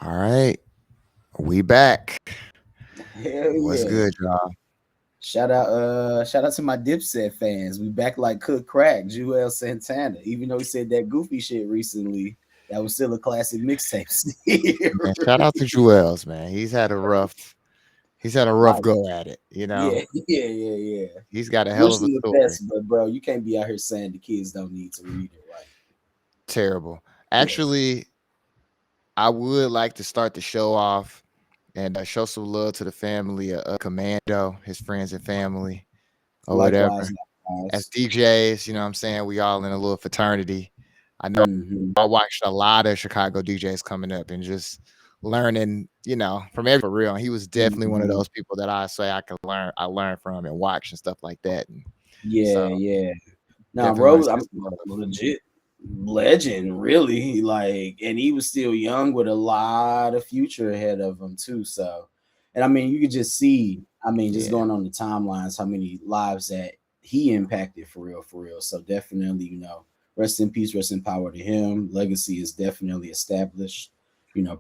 All right, we back. Hell What's yeah. good, y'all? Shout out to my Dipset fans. We back like Cook Crack, Joel Santana. Even though he said that goofy shit recently, that was still a classic mixtape Man, shout still. out to Joel's man. He's had a rough Like, go at it. yeah, yeah. He's got a hell Wish of a him the story. best, but bro, you can't be out here saying the kids don't need to read it. Like, Terrible. yeah. Actually, I would like to start the show off and show some love to the family of Commando, his friends and family, or Likewise, whatever. As likewise. DJs, you know what I'm saying? We all in a little fraternity. I know Hmm. I watched a lot of Chicago DJs coming up and just learning, from every for real. And he was definitely one of Hmm. those people that I say I learn from and watch and stuff like that. And Yeah, so yeah. Nah, definitely want bro, to I'm send some love. legit legend, really. Like, and he was still young with a lot of future ahead of him too. So, and I mean, you could just see, I mean, just Yeah. going on the timelines, how many lives that he impacted for real, for real. So definitely, rest in peace, rest in power to him. Legacy is definitely established.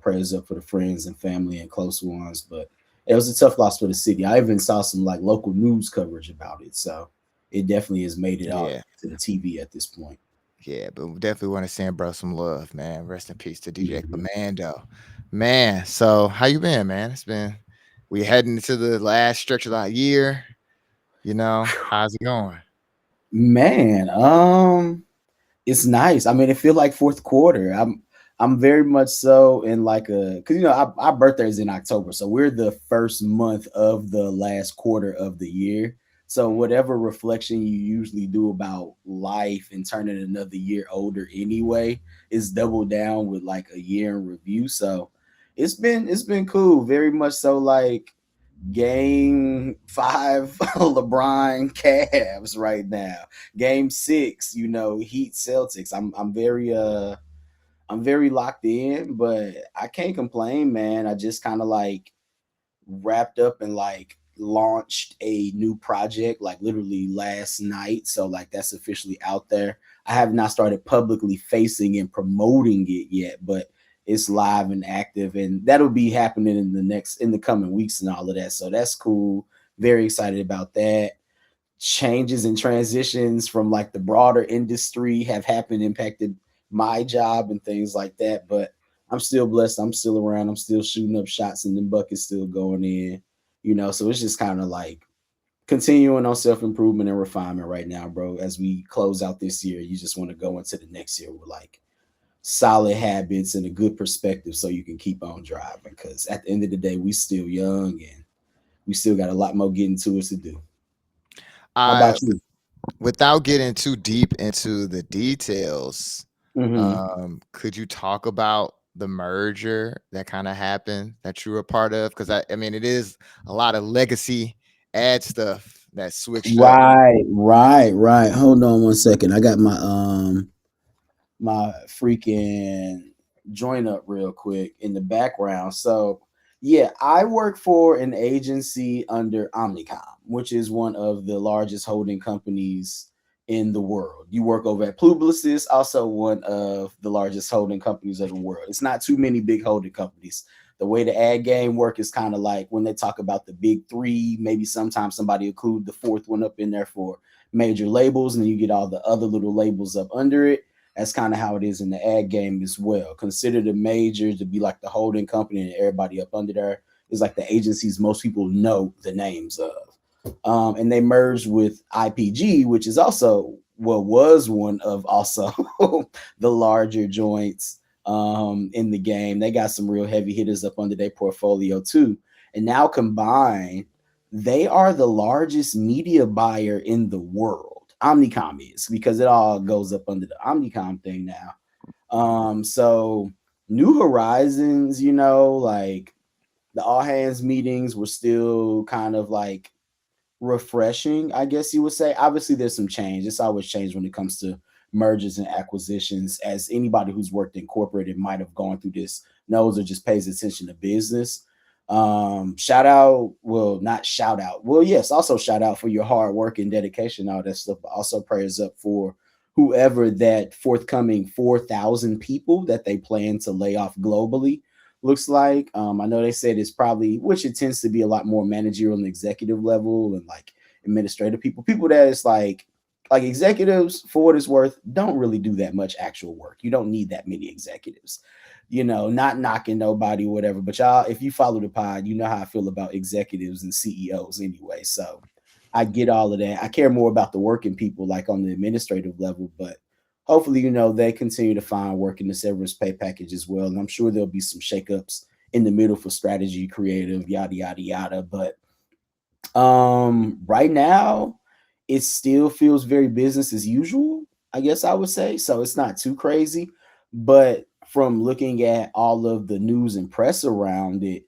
Prayers up for the friends and family and close ones. But it was a tough loss for the city. I even saw some like local news coverage about it. So it definitely has made it out Yeah. to the TV at this point. Yeah. But we definitely want to send bro some love, man. Rest in peace to DJ Mhm. Commando. Man, so how you been, man? We heading into the last stretch of the year. How's it going? Man, it's nice. I mean, it feel like fourth quarter. I'm very much so in like a because our birthday is in October, so we're the first month of the last quarter of the year. So whatever reflection you usually do about life and turning another year older anyway is doubled down with like a year in review. So it's been cool. Very much so like game five LeBron Cavs right now. Game six, Heat Celtics. I'm very locked in, but I can't complain, man. I just kind of like wrapped up and like launched a new project like literally last night. So like that's officially out there. I have not started publicly facing and promoting it yet, but it's live and active and that'll be happening in the coming weeks and all of that. So that's cool. Very excited about that. Changes and transitions from like the broader industry have happened, impacted my job and things like that. But I'm still blessed. I'm still around. I'm still shooting up shots and the buckets still going in. So it's just kind of like continuing on self improvement and refinement right now, bro. As we close out this year, you just want to go into the next year with like solid habits and a good perspective so you can keep on driving. Because at the end of the day, we still young and we still got a lot more getting to us to do. How I about you? Without getting too deep into the details, Hmm. could you talk about the merger that kind of happened that you were a part of? Because I mean, it is a lot of legacy ad stuff that switched up. Right. Hold on one second. I got my freaking join up real quick in the background. So yeah, I work for an agency under Omnicom, which is one of the largest holding companies in the world. You work over at Publicis, also one of the largest holding companies of the world. It's not too many big holding companies. The way the ad game work is kind of like when they talk about the big three, maybe sometimes somebody include the fourth one up in there for major labels, and then you get all the other little labels up under it. That's kind of how it is in the ad game as well. Consider the majors to be like the holding company, and everybody up under there is like the agencies most people know the names of. And they merged with IPG, which is also was one of also the larger joints in the game. They got some real heavy hitters up under their portfolio too. And now combined, they are the largest media buyer in the world. Omnicom is because it all goes up under the Omnicom thing now. So New Horizons, like the all hands meetings were still kind of like refreshing, I guess you would say. Obviously, there's some change. It's always change when it comes to mergers and acquisitions. As anybody who's worked in corporate and might have gone through this knows or just pays attention to business. Shout out, well, not shout out. Well, yes, also shout out for your hard work and dedication, all that stuff, but also prayers up for whoever that forthcoming 4,000 people that they plan to lay off globally. looks like. I know they said it's probably, which it tends to be a lot more managerial and executive level and like administrative people, people that is like executives, for what it's worth, don't really do that much actual work. You don't need that many executives. Not knocking nobody, whatever. But y'all, if you follow the pod, you know how I feel about executives and CEOs anyway. So I get all of that. I care more about the working people, like on the administrative level, but hopefully, they continue to find work in the severance pay package as well. And I'm sure there'll be some shakeups in the middle for strategy, creative, yada yada yada. But right now, it still feels very business as usual, I guess I would say. So it's not too crazy. But from looking at all of the news and press around it,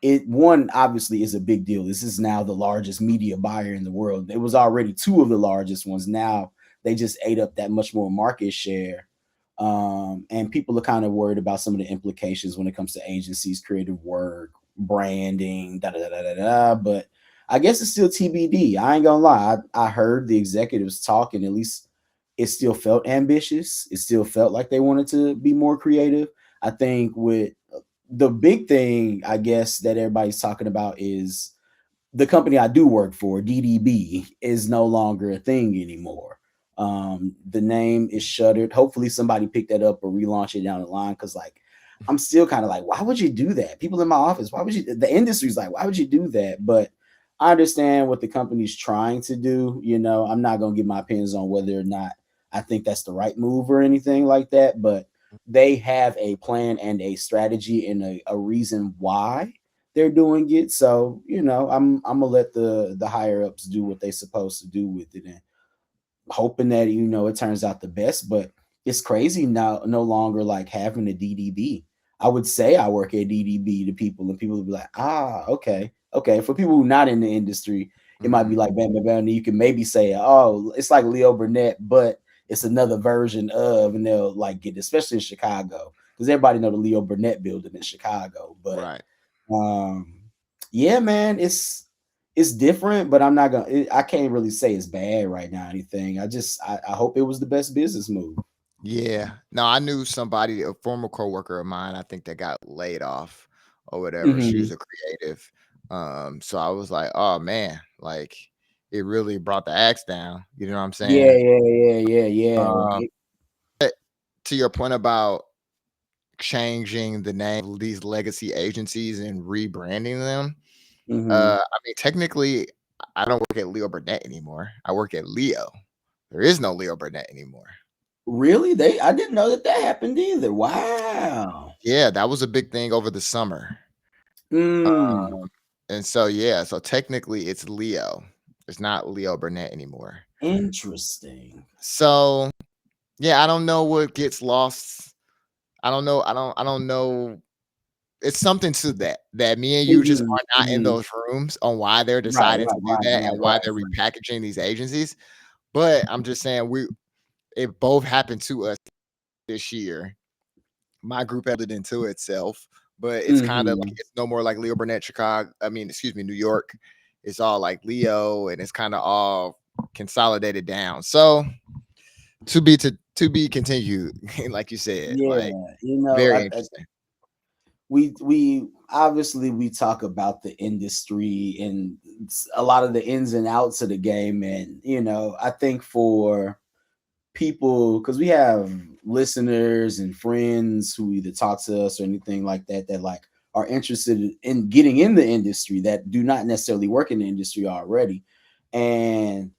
it one obviously is a big deal. This is now the largest media buyer in the world. It was already two of the largest ones. Now they just ate up that much more market share. And people are kind of worried about some of the implications when it comes to agencies, creative work, branding, da da da da da. Da. But I guess it's still TBD. I ain't gonna lie. I heard the executives talking. At least it still felt ambitious. It still felt like they wanted to be more creative. I think with the big thing, I guess, that everybody's talking about is the company I do work for, DDB, is no longer a thing anymore. The name is shuttered. Hopefully, somebody picked that up or relaunch it down the line. Because, like, I'm still kind of like, why would you do that? People in my office, why would you? The industry's like, why would you do that? But I understand what the company's trying to do. I'm not gonna give my opinions on whether or not I think that's the right move or anything like that. But they have a plan and a strategy and a reason why they're doing it. So, I'm gonna let the higher ups do what they're supposed to do with it and hoping that it turns out the best. But it's crazy now, no longer like having a DDB. I would say I work at DDB to people, and people would be like, okay, okay. For people who are not in the industry, it might be Mhm. like bam, bam, bam. And you can maybe say, oh, it's like Leo Burnett, but it's another version of, and they'll like get, especially in Chicago, because everybody know the Leo Burnett building in Chicago. But Right. um, yeah, man, it's different, but I'm not gonna. I can't really say it's bad right now. Or anything. I hope it was the best business move. Yeah. No, I knew somebody, a former coworker of mine, I think that got laid off or whatever. She was Hmm. a creative. So I was like, oh man, like it really brought the axe down. You know what I'm Yeah, saying? yeah, yeah, yeah, yeah. Um, Right. but to your point about changing the name of these legacy agencies and rebranding them, Hmm. I mean, technically, I don't work at Leo Burnett anymore. I work at Leo. There is no Leo Burnett anymore. Really? I didn't know that happened either. Wow. Yeah, that was a big thing over the summer. Mm, Um, and so yeah, so technically it's Leo. It's not Leo Burnett anymore. interesting. So yeah, I don't know what gets lost. I don't know. I don't know. It's something to that me and you just Hmm. are not in Hmm. those rooms on why they're Right, deciding to right, do right, that right, and why right, they're right. repackaging these agencies. But I'm just saying it both happened to us this year. My group it into itself, but it's kind of like Hmm. it's no more like Leo Burnett, Chicago. I mean, excuse me, New York. It's all like Leo, and it's kind of all consolidated down. So to be continued, like you said, like Yeah, very interesting. we obviously we talk about the industry and a lot of the ins and outs of the game, and I think for people, because we have listeners and friends who either talk to us or anything like that, that like are interested in getting in the industry, that do not necessarily work in the industry already. And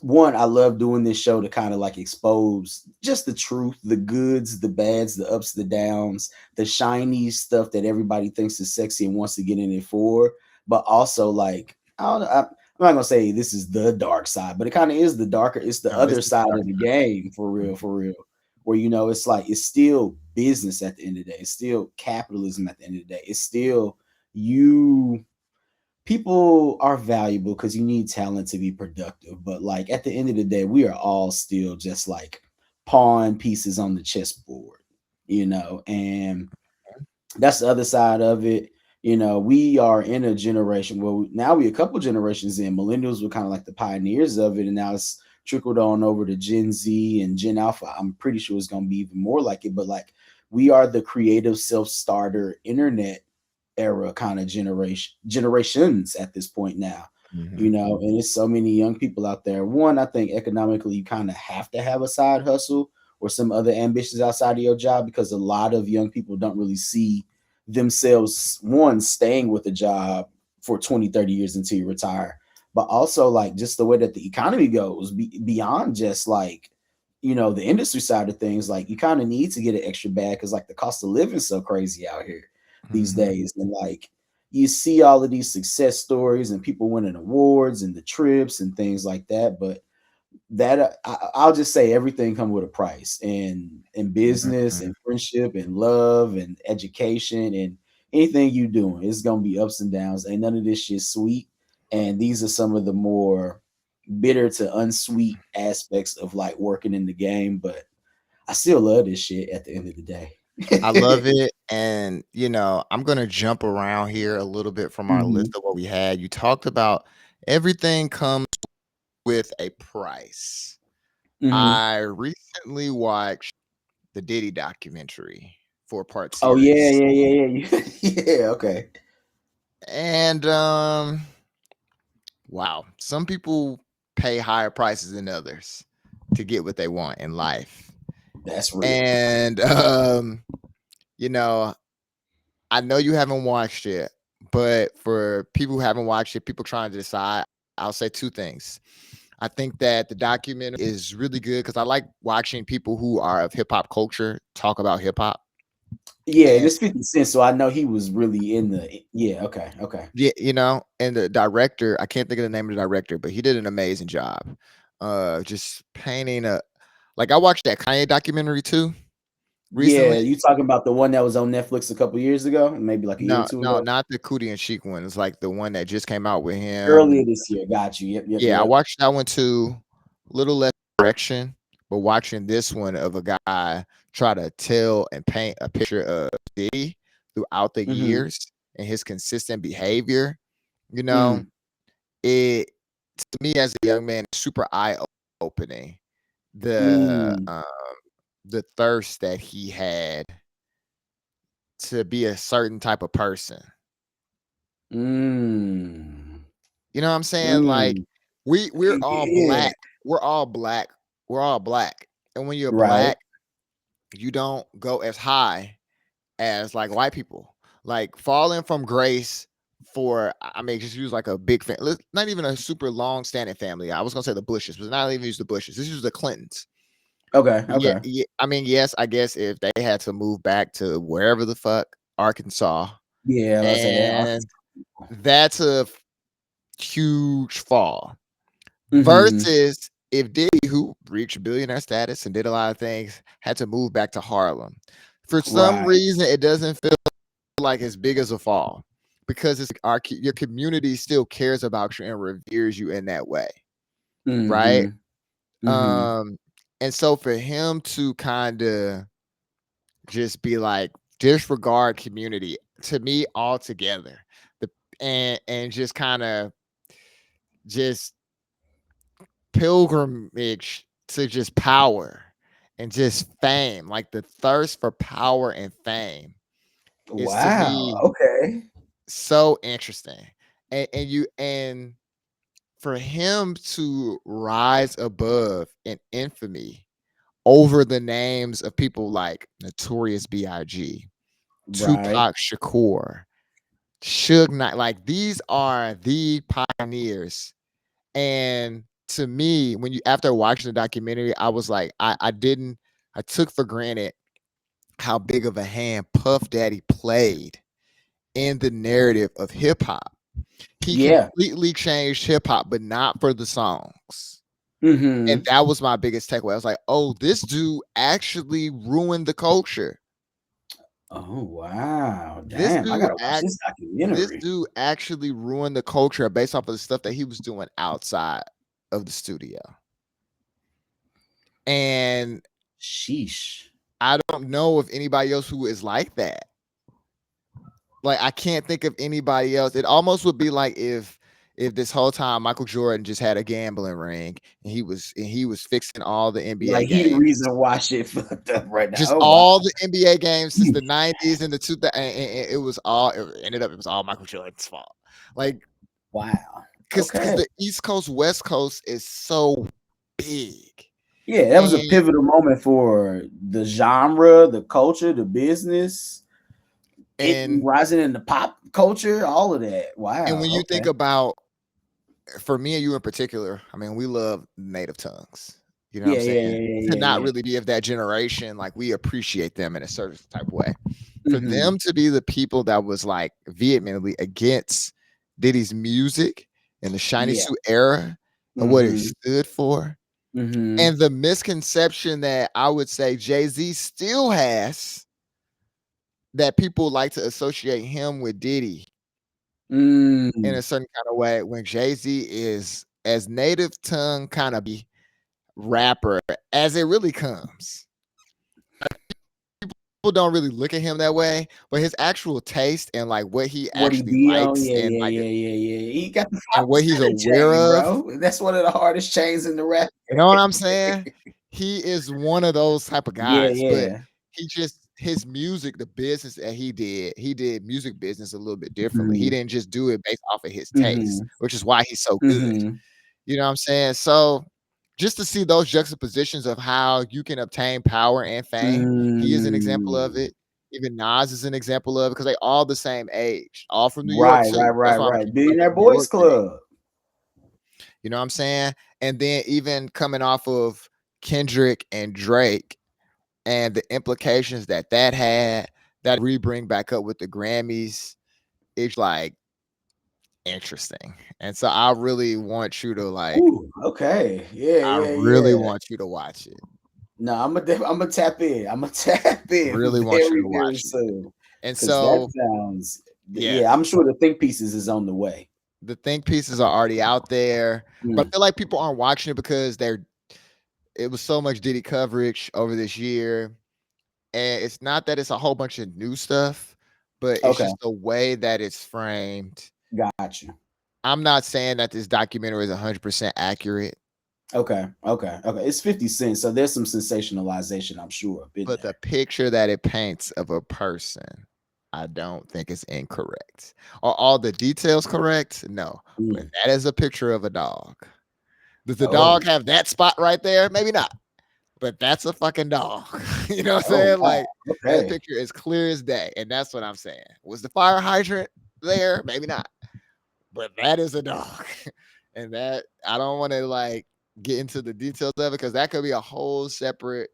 one, I love doing this show to kind of like expose just the truth, the goods, the bads, the ups, the downs, the shiny stuff that everybody thinks is sexy and wants to get in it for. But also, like, I don't know, I'm not gonna say this is the dark side, but it kind of is the darker. It's the No, this other is the side dark of the game, for real, side. for real. Where it's like it's still business at the end of the day. It's still capitalism at the end of the day. It's still you, people are valuable because you need talent to be productive. But like at the end of the day, we are all still just like pawn pieces on the chessboard, and that's the other side of it. We are in a generation, well, now we a couple generations in. Millennials were kind of like the pioneers of it, and now it's trickled on over to Gen Z and Gen Alpha. I'm pretty sure it's going to be even more like it. But like we are the creative self-starter internet era kind of generations at this point now, Mhm. and it's so many young people out there. One, I think economically you kind of have to have a side hustle or some other ambitions outside of your job, because a lot of young people don't really see themselves, one, staying with a job for 20, 30 years until you retire, but also like just the way that the economy goes, beyond just like the industry side of things. Like you kind of need to get an extra bag because like the cost of living is so crazy out here these Mhm. days. And like you see all of these success stories and people winning awards and the trips and things like that, but that I'll just say everything come with a price, and in business Mhm. and friendship and love and education and anything you doing, it's gonna be ups and downs. Ain't none of this shit sweet, and these are some of the more bitter to unsweet aspects of like working in the game. But I still love this shit at the end of the I love day. it, and, I'm gonna jump around here a little bit from our Hmm. list of what we had. You talked about everything comes with a price. Hmm. I recently watched the Diddy documentary, 4-part Oh yeah, series, yeah, yeah, yeah, yeah. Okay, and, wow, some people pay higher prices than others to get what they want in life, that's real. and, you know, I know you haven't watched it, but for people who haven't watched it, people trying to decide, I'll say 2 things. I think that the documentary is really good because I like watching people who are of hip hop culture talk about hip hop. Yeah, and And it's 50 Cent, so I know he was really in the yeah, okay, okay. yeah, and the director, I can't think of the name of the director, but he did an amazing job. Just painting a like I watched that Kanye documentary too recently. Yeah, you talking about the one that was on Netflix a couple years ago? Maybe like a year or No, 2 no, ago? not the Cootie and Chic one. It's like the one that just came out with him. Earlier this year, got you. Yep, yep, Yeah, I yep. watched that one too. Little less direction, but watching this one of a guy try to tell and paint a picture of Diddy throughout the Mhm. years and his consistent behavior, you know, Mm. it to me as a young man, super eye opening. The Mm. the thirst that he had to be a certain type of person. Mm. You know what I'm saying? Like Mm. we're all Yeah. black. We're all black. We're all black. And when you're Right. black, you don't go as high as like white people. Like falling from grace for I mean, just use like a big not even a super long standing family. I was gonna say the Bushes, but not even use the Bushes. This is the Clintons. Okay, Yeah, okay. yeah. I mean, yes, I guess if they had to move back to wherever the fuck Arkansas, Yeah, let's say that and that's a huge fall. Mhm. Versus if Diddy, who reached billionaire status and did a lot of things, had to move back to Harlem. For some Right. reason, it doesn't feel like as big as a fall because it's your community still cares about you and reveres you in that way, right? Mhm. Mhm. Um, and so for him to kind of just be like disregard community to me altogether, the and just kind of just pilgrimage to just power and just fame, like the thirst for power and fame is to Wow, me okay. so interesting. And for him to rise above in infamy over the names of people like Notorious B.I.G., Right. Tupac Shakur, Suge Knight, like these are the pioneers. And to me, when you after watching the documentary, I was like, I took for granted how big of a hand Puff Daddy played in the narrative of hip hop. He Yeah. completely changed hip hop, but not for the songs. And Mhm. that was my biggest takeaway. I was like, oh, this dude actually ruined the culture. Oh, wow. This Damn, I dude gotta watch act this this documentary. dude actually ruined the culture based off of the stuff that he was doing outside of the studio. And Sheesh. I don't know of anybody else who is like that. Like I can't think of anybody else. It almost would be like if if this whole time Michael Jordan just had a gambling ring and he was fixing all the NBA Like he the games, reason why shit fucked up right now. just Oh wow. all the NBA games since the 90s and the 2000s, and it was all it was all Michael Jordan's fault. Like, Wow. because Okay. the East Coast West Coast is so big, Yeah, that was a and pivotal moment for the genre, the culture, the business, it and rising in the pop culture, all of that. and Wow. when you Okay. think about, for me and you in particular, I mean, we love native tongues. You know what I'm Yeah, yeah, saying? yeah, yeah, To yeah, not yeah. really be of that generation, like we appreciate them in a certain type of way. For Mm-hmm. them to be the people that was like vehemently against Diddy's music and the shiny Yeah. suit era and what it Mm-hmm. stood for, Mm-hmm. and the misconception that I would say Jay-Z still has, that people like to associate him with Diddy in Mm. a certain kind of way, when Jay-Z is as native tongue kind of rapper as it really comes. People don't really look at him that way, but his actual taste and like what he What he actually be on? likes Yeah, and yeah, like yeah, yeah, yeah. He got the and what he's 5% aware chain, of, bro. That's one of the hardest chains in the rap. you know what I'm saying? He is one of those type of Yeah, guys, but yeah. his music, the business that he did music business a little bit differently. He Mm-hmm. didn't just do it based off of his taste, Mm-hmm. which is why he's so good. Mm-hmm. You know what I'm saying? So just to see those juxtapositions of how you can obtain power and fame, he is an example of Mm. it. Even Nas is an example of it because they all the same age, all from New York Right, right, too. That's right, why I'm right. keep bringing up Billionaire the New Boys York thing. Club. You know what I'm saying? And then even coming off of Kendrick and Drake and the implications that had, that bring back up with the Grammys, it's like interesting. And so I really want you to like, Ooh, okay. Yeah, I yeah, really yeah. want you to watch it. No, I'm gonna tap in. I'm gonna tap in Really want you very, to very watch it. soon. And Cause that so, sounds yeah, yes, I'm sure the think pieces is on the way. the think pieces are already out there, but I Mm. feel like people aren't watching it because it was so much Diddy coverage over this year. And it's not that it's a whole bunch of new stuff, but it's Okay, just the way that it's framed. got you. I'm not saying that this documentary is 100% accurate, Okay, okay, okay. It's 50 cents, so there's some sensationalization, I'm sure, been but the there. picture that it paints of a person, I don't think is incorrect. Are all the details correct? No, but Mm. that is a picture of a dog. Does the Oh, dog have that spot right there? Maybe not, but that's a fucking dog. You know what I'm oh saying? wow. Like that Okay. picture is clear as day, and that's what I'm saying. Was the fire hydrant there? Maybe not, but that is a dog, and that I don't want to like get into the details of it because that could be a whole separate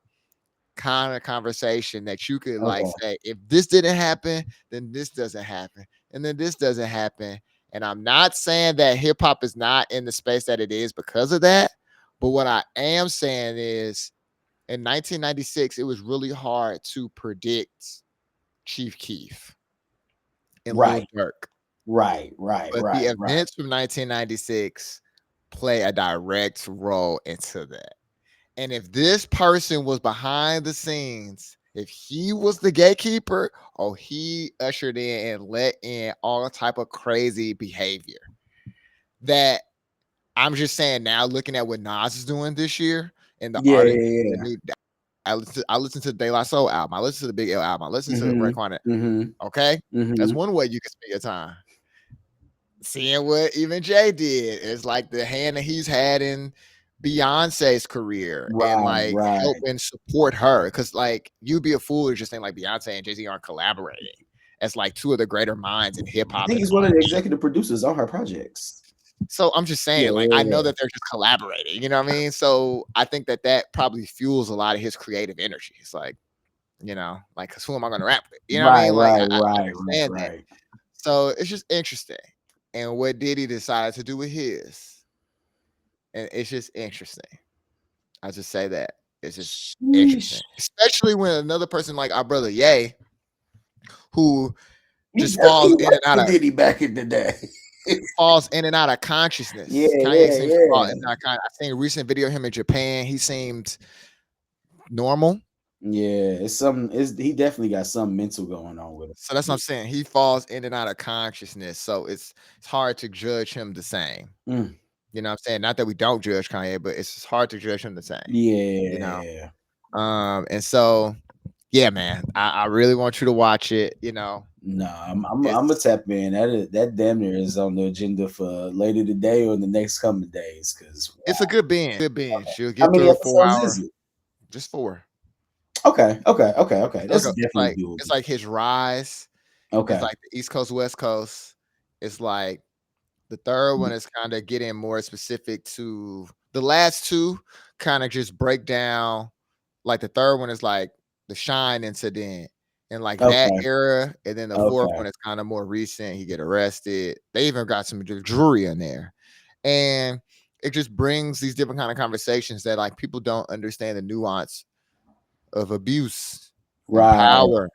kind of conversation that you could like Okay. say, if this didn't happen, then this doesn't happen, and then this doesn't happen. And I'm not saying that hip hop is not in the space that it is because of that, but what I am saying is in 1996, it was really hard to predict Chief Keef and Lil Right, Durk, right, right, but the right, right. events from 1996 play a direct role into that. And if this person was behind the scenes, if he was the gatekeeper, or he ushered in and let in all type of crazy behavior, that I'm just saying now, looking at what Nas is doing this year and the Yeah, artist, yeah, the yeah. new, I listen to the De La Soul album, I listen to the Big L album, I listen to the Mm-hmm. Raekwon. Mm-hmm. Okay, that's Mm-hmm. one way you can spend your time. Seeing what even Jay did is like the hand that he's had in Beyonce's career and Right, like help right. and support her. Cause like you'd be a fool to just think like Beyonce and Jay-Z aren't collaborating as like two of the greater minds in hip I hop think and he's one of the R&B. executive producers on her projects. So I'm just Yeah, saying, like, I yeah, know yeah. that they're just collaborating, you know what I mean? So I think that that probably fuels a lot of his creative energy. It's like, you know, like, cause who am I going to rap with? You know what I Right, mean? Like, right, I right, right, understand that. right. So it's just interesting. And what Diddy decided to do with his. And it's just interesting. I just say that. It's just Sheesh. interesting. Especially when another person like our brother Ye, who He just definitely worked for of Diddy back in the day. falls in and out of Yeah, consciousness. Kanye yeah, seems to fall yeah. in and out of I seen a recent video of him in Japan. He seemed normal. Yeah, it's something. He definitely got some mental going on with So that's what I'm him. saying. He falls in and out of consciousness. So it's hard to judge him the same. Mm, You know what I'm saying? Not that we don't judge Kanye, but it's just hard to judge him the same, you know. yeah. And so yeah, man, I really want you to watch it, you know. No, I'm a It's tap in. That damn near is on the agenda for later today or in the next coming days. Cause it's wow, a good binge. Good binge. You'll how get many through a four episodes is hour, it? just four. Okay. That's It's definitely it's doable. like his rise. It's Okay, like the East Coast, West Coast. It's like the third one is kind of getting more specific to the last two, kind of just break down. Like the third one is like the Shine incident and like that okay, era, and then the fourth okay. one is kind of more recent. He get arrested. They even got some jewelry in there, and it just brings these different kind of conversations that like people don't understand the nuance of abuse and Right, power,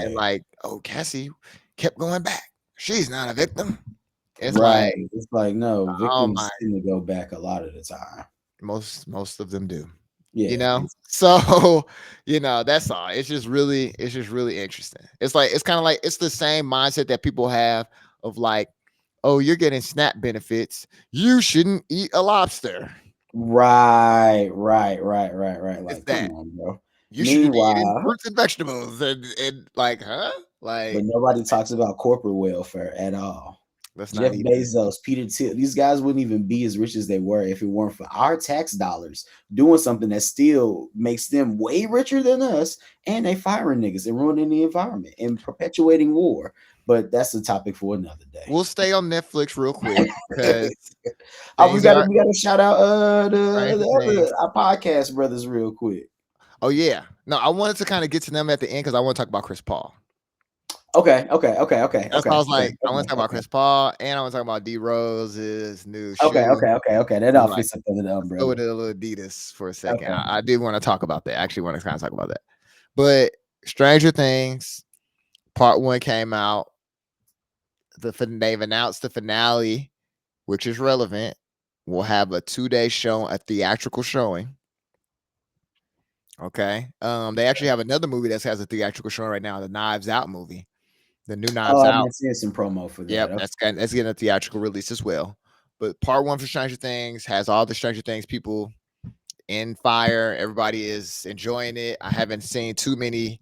and right, like, oh, Cassie kept going back. She's not a victim. It's right. like, It's like no oh my, victims tend to go back a lot of the time. most of them do. You Yeah, know? So, you know, that's all. It's just really interesting. It's like it's kind of like it's the same mindset that people have of like, oh, you're getting SNAP benefits. You shouldn't eat a lobster. right. It's Like, come that. on, bro. You shouldn't be eating Meanwhile, fruits and vegetables and like, huh? but Like, nobody talks about corporate welfare at all. let's Jeff not even Bezos, Peter Thiel, these guys wouldn't even be as rich as they were if it weren't for our tax dollars doing something that still makes them way richer than us, and they firing niggas and ruining the environment and perpetuating war. But that's a topic for another day. we'll stay on Netflix real quick because We things gotta are shout out Stranger the Things. other our podcast brothers real quick. Oh yeah. No, I wanted to kind of get to them at the end because I want to talk about Chris Paul. That's why I was like, I want to talk about Chris Paul and I want to talk about D Rose's new shoe. Okay. That And all like, fits under the let's go with umbrella. the little Adidas for a second. Okay. I did want to talk about that. I actually want to kind of talk about that. But Stranger Things part one came out. They've announced the finale, which is relevant. We'll have a 2-day show, a theatrical showing. Okay. They actually have another movie that has a theatrical showing right now, the Knives Out movie, the new Knives Oh, I've Out. been seeing some promo for that. Yep, Okay. that's getting a theatrical release as well. But part one for Stranger Things has all the Stranger Things people in fire. Everybody is enjoying it. I haven't seen too many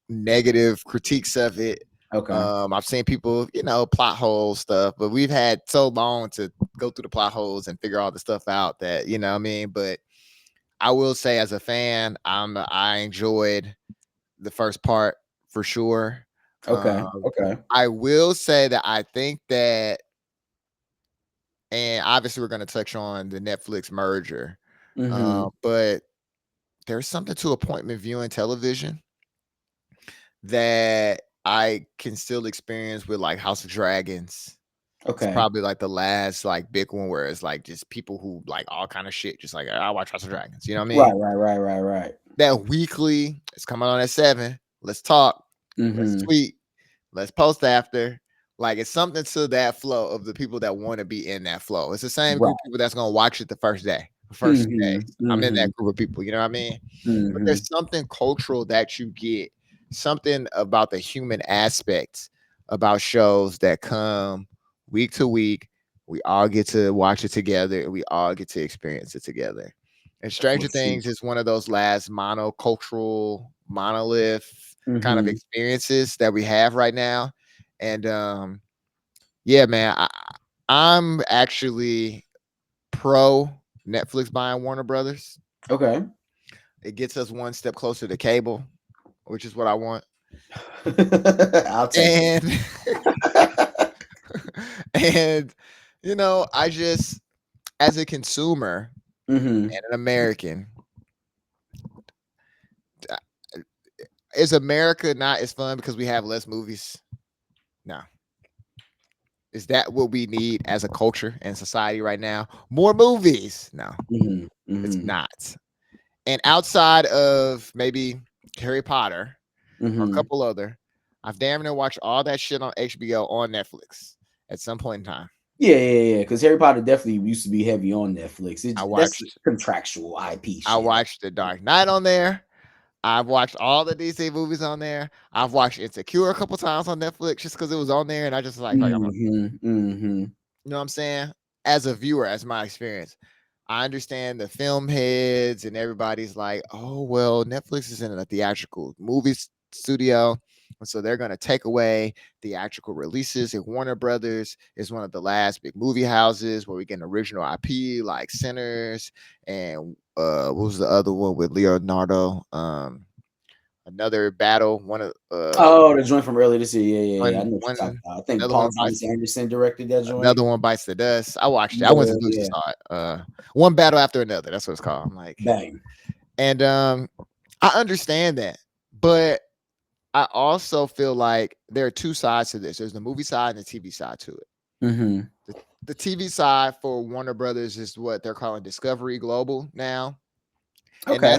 negative critiques of it. Okay. I've seen people, you know, plot hole stuff, but we've had so long to go through the plot holes and figure all the stuff out that, you know what I mean? But I will say as a fan, I enjoyed the first part for sure. Um, Okay. I will say that I think that, and obviously we're going to touch on the Netflix merger, Mm-hmm. but there's something to appointment viewing television that I can still experience with like House of Dragons. It's Okay. probably like the last like big one where it's like just people who like all kind of shit, just like I watch House of Dragons. You know what I mean? Right. That weekly, it's coming on at 7. Let's talk. Let's Mm-hmm. tweet. Let's post after. Like it's something to that flow of the people that want to be in that flow. It's the same Right. group of people that's gonna watch it the first day, the first Mm-hmm. day. I'm in Mm-hmm. that group of people. You know what I mean? But Mm-hmm. there's something cultural that you get, something about the human aspects about shows that come week to week. We all get to watch it together. We all get to experience it together. And Well, Stranger shoot. Things is one of those last monocultural monolith kind of Mm-hmm. experiences that we have right now. And yeah, man, I'm actually pro Netflix buying Warner Brothers. Okay. It gets us one step closer to cable, which is what I want. I'll take it. And and you know, I just as a consumer Mm-hmm. and an American, uh, is America not as fun because we have less movies? No. Is that what we need as a culture and society right now? More movies? No, Mm-hmm. it's Mm-hmm. not. And outside of maybe Harry Potter or a Mm-hmm. couple other, I've damn near watched all that shit on HBO on Netflix at some point in time. Yeah. Because Harry Potter definitely used to be heavy on Netflix. I That's watched contractual IP I shit. watched The Dark Knight on there. I've watched all the DC movies on there. I've watched Insecure a couple times on Netflix just because it was on there, and I just like I'm, you know what I'm saying? As a viewer, as my experience, I understand the film heads and everybody's like, oh well, Netflix is in a theatrical studio, and so they're gonna take away theatrical releases. And Warner Brothers is one of the last big movie houses where we get an original IP like Sinners and what was the other one with Leonardo? Another battle. Oh, the joint from earlier this year. Yeah. I know what you're talking One about. I think another Paul one bites Thomas Anderson directed that joint. another one bites the dust. I watched it. I went to Yeah, the movie yeah. saw it. One battle after another. That's what it's called. I'm like, Bang. and I understand that, but I also feel like there are two sides to this. There's the movie side and the TV side to it. Mm-hmm. The TV side for Warner Brothers is what they're calling Discovery Global now, and Okay.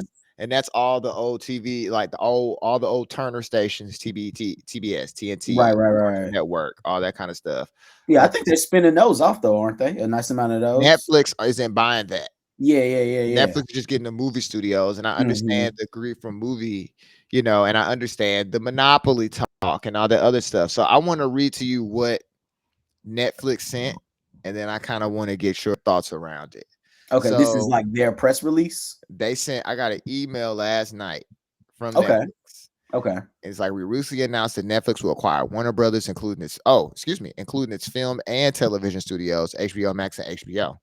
that's all the old TV, like all the old Turner stations, TBT, TBS, TNT, Right. Network, all that kind of stuff. Yeah, I think they're spinning those off though, aren't they? A nice amount of those. Netflix isn't buying that. Yeah. Netflix is just getting the movie studios, and I Mm-hmm. understand the grief from movie, and I understand the monopoly talk and all that other stuff. So I want to read to you what Netflix sent, and then I kind of want to get your thoughts around it. Okay, this is So like their press release. they sent, I got an email last night from Okay. Netflix. Okay. It's like we recently announced that Netflix will acquire Warner Brothers, including its film and television studios, HBO Max and HBO.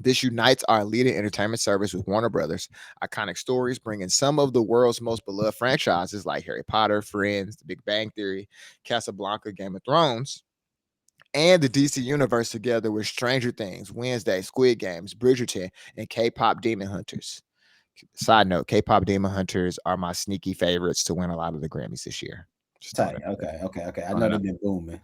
This unites our leading entertainment service with Warner Brothers. Iconic stories bringing some of the world's most beloved franchises like Harry Potter, Friends, The Big Bang Theory, Casablanca, Game of Thrones, and the DC universe together with Stranger Things, Wednesday, Squid Games, Bridgerton, and K-pop Demon Hunters. Side note: K-pop Demon Hunters are my sneaky favorites to win a lot of the Grammys this year. Just throwing Tight. it out there. Okay. I Throwing know it they've out. been booming.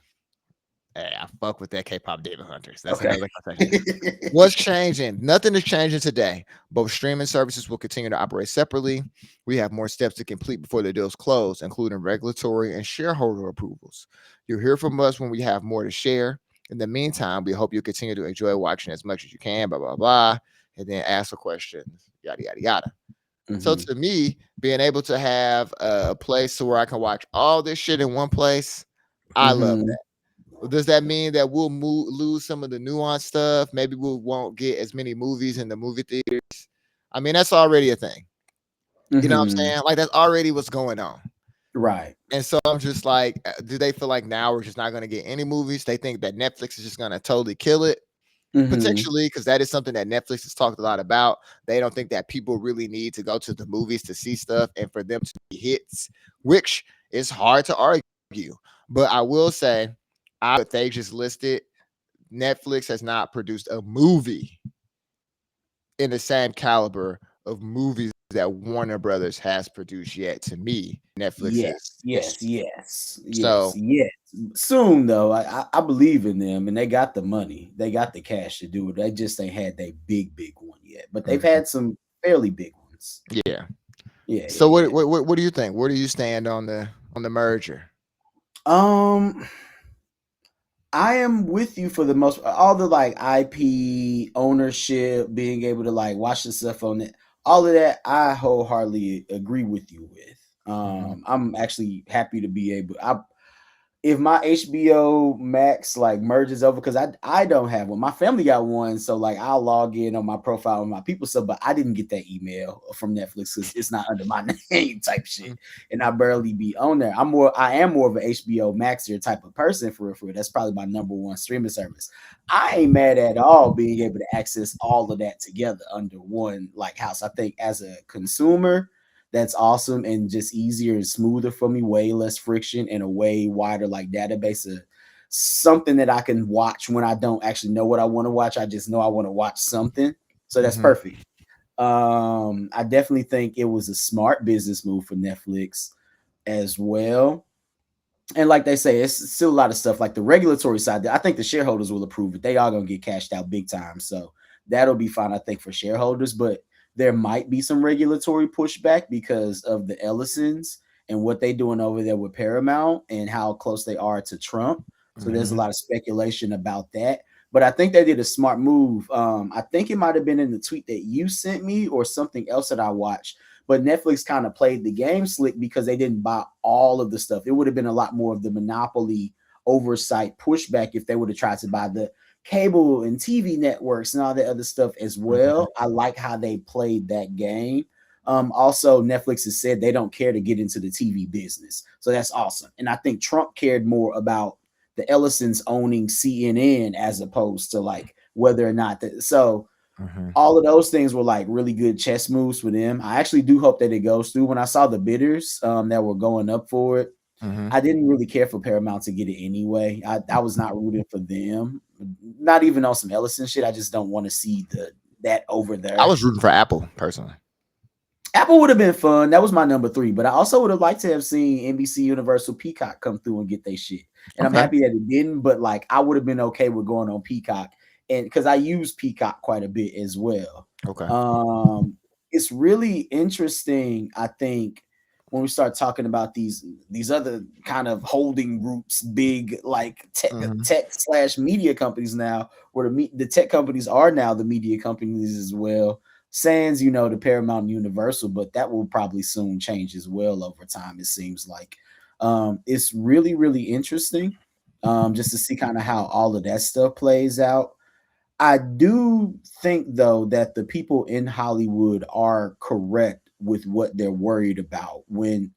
Hey, I fuck with that K-pop Demon Hunters. That's Okay. another conversation. What's changing? Nothing is changing today. Both streaming services will continue to operate separately. We have more steps to complete before the deals close, including regulatory and shareholder approvals. You'll hear from us when we have more to share. In the meantime, we hope you continue to enjoy watching as much as you can, blah, blah, blah, and then ask the questions, yada, yada, yada. So Mm-hmm. to me, being able to have a place to where I can watch all this shit in one place, I love Mm-hmm. that. Does that mean that we'll lose some of the nuanced stuff? Maybe we won't get as many movies in the movie theaters. I mean, that's already a thing. You know what I'm Mm-hmm. saying? Like that's already what's going on. Right. And so I'm just like, do they feel like now we're just not going to get any movies? They think that Netflix is just going to totally kill it, Mm-hmm. potentially, because that is something that Netflix has talked a lot about. They don't think that people really need to go to the movies to see stuff and for them to be hits, which is hard to argue. But I will say, what they just listed, Netflix has not produced a movie in the same caliber of movies that Warner Brothers has produced yet. To me, Netflix is so. Yes. Soon though, I believe in them, and they got the money, they got the cash to do it. They just ain't had their big one yet, but they've Mhm. had some fairly big ones. Yeah. So Yeah. what do you think? Where do you stand on the merger? Um, I am with you for the most all the like IP ownership, being able to like watch the stuff on it, all of that. I wholeheartedly agree with you with. Mhm. I'm actually happy to be able. If my HBO Max like merges over, because I don't have one. My family got one, so like I'll log in on my profile with my people stuff, but I didn't get that email from Netflix because it's not under my name type shit, Mhm. and I barely be on there. I am more of an HBO Maxer type of person for real. That's probably my number one streaming service. I ain't mad at all being able to access all of that together under one like house. I think as a consumer, that's awesome and just easier and smoother for me, way less friction and a way wider like database of something that I can watch when I don't actually know what I want to watch. I just know I want to watch something. So that's Mhm. perfect. I definitely think it was a smart business move for Netflix as well. And like they say, it's still a lot of stuff like the regulatory side. I think the shareholders will approve it. They are going to get cashed out big time. So that'll be fine, I think, for shareholders. But there might be some regulatory pushback because of the Ellisons and what they're doing over there with Paramount and how close they are to Trump. So there's a Mhm. lot of speculation about that. But I think they did a smart move. I think it might have been in the tweet that you sent me or something else that I watched. But Netflix kind of played the game slick because they didn't buy all of the stuff. It would have been a lot more of the monopoly oversight pushback if they would have tried to buy the cable and TV networks and all that other stuff as Mhm. well. I like how they played that game. Also, Netflix has said they don't care to get into the TV business, so that's awesome. And I think Trump cared more about the Ellisons owning CNN as opposed to like whether or not that. So Mhm. all of those things were like really good chess moves for them. I actually do hope that it goes through. When I saw the bidders that were going up for it, Mhm. I didn't really care for Paramount to get it anyway. I was not rooting for them, not even on some Ellison shit. I just don't want to see that over I there. was rooting for Apple personally. Apple would have been fun. That was my number three. But I also would have liked to have seen NBC Universal Peacock come through and get their shit. And I'm Okay. happy that it didn't. But like, I would have been okay with going on Peacock, and because I use Peacock quite a bit as well. Okay. Um, it's really interesting. I think when we start talking about these other kind of holding groups, big like Mhm. tech slash media companies now, where the tech companies are now the media companies as well, sans the Paramount and Universal, but that will probably soon change as well over time. It seems like it's really really interesting, just to see kind of how all of that stuff plays out. I do think though that the people in Hollywood are correct with what they're worried about when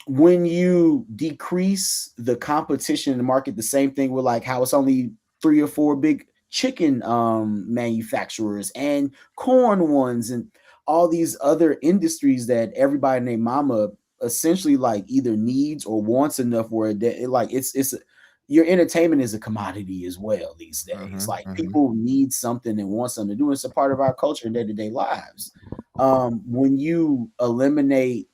you decrease the competition in the market. The same thing with like how it's only three or four big chicken manufacturers and corn ones and all these other industries that everybody named mama essentially like either needs or wants enough where like it's your entertainment is a commodity as well these days. Mhm. Like Mhm. people need something and want something to do. It's a part of our culture and day-to-day lives. When you eliminate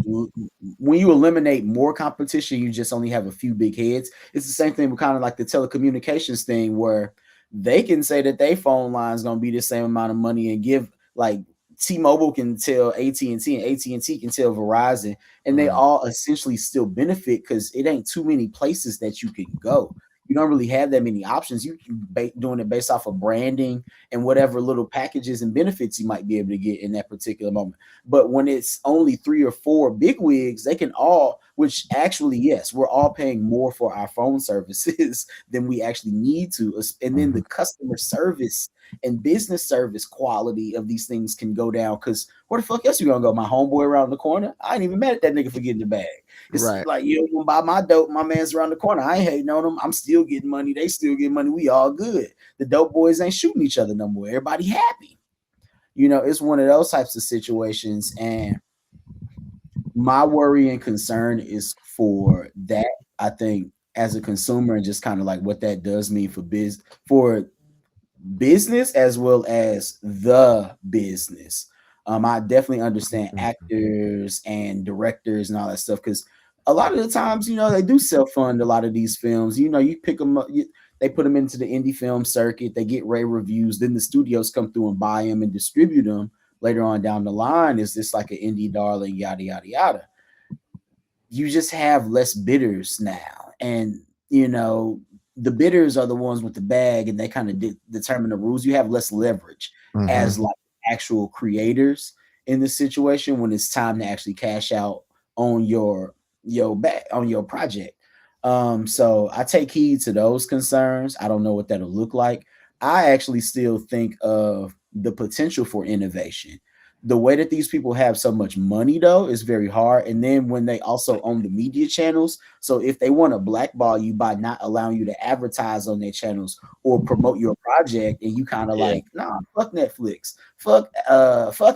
when you eliminate more competition, you just only have a few big heads. It's the same thing with kind of like the telecommunications thing where they can say that their phone line is going to be the same amount of money and give like T-Mobile can tell AT&T and AT&T can tell Verizon, and they Mhm. all essentially still benefit because it ain't too many places that you can go. You don't really have that many options. You can doing it based off of branding and whatever little packages and benefits you might be able to get in that particular moment. But when it's only three or four big wigs, they can all, which actually, yes, we're all paying more for our phone services than we actually need to. And then the Mhm. customer service and business service quality of these things can go down. Because where the fuck else you gonna go? My homeboy around the corner? I ain't even mad at that nigga for getting the bag. It's Right. like you don't buy my dope, my man's around the corner. I ain't hating on them. I'm still getting money. They still get money. We all good. The dope boys ain't shooting each other no more. Everybody happy. It's one of those types of situations. And my worry and concern is for that. I think as a consumer and just kind of like what that does mean for business as well as the business. I definitely understand Mhm. actors and directors and all that stuff because a lot of the times, they do self fund a lot of these films. You pick them up, they put them into the indie film circuit, they get rave reviews, then the studios come through and buy them and distribute them later on down the line. Is this like an indie darling, yada, yada, yada? You just have less bidders now. And, the bidders are the ones with the bag and they kind of determine the rules. You have less leverage as Mhm. like actual creators in this situation when it's time to actually cash out on your project. So I take heed to those concerns. I don't know what that'll look like. I actually still think of the potential for innovation. The way that these people have so much money though is very hard. And then when they also own the media channels, so if they want to blackball you by not allowing you to advertise on their channels or promote your project, and you kind of Yeah. like, nah, fuck Netflix, fuck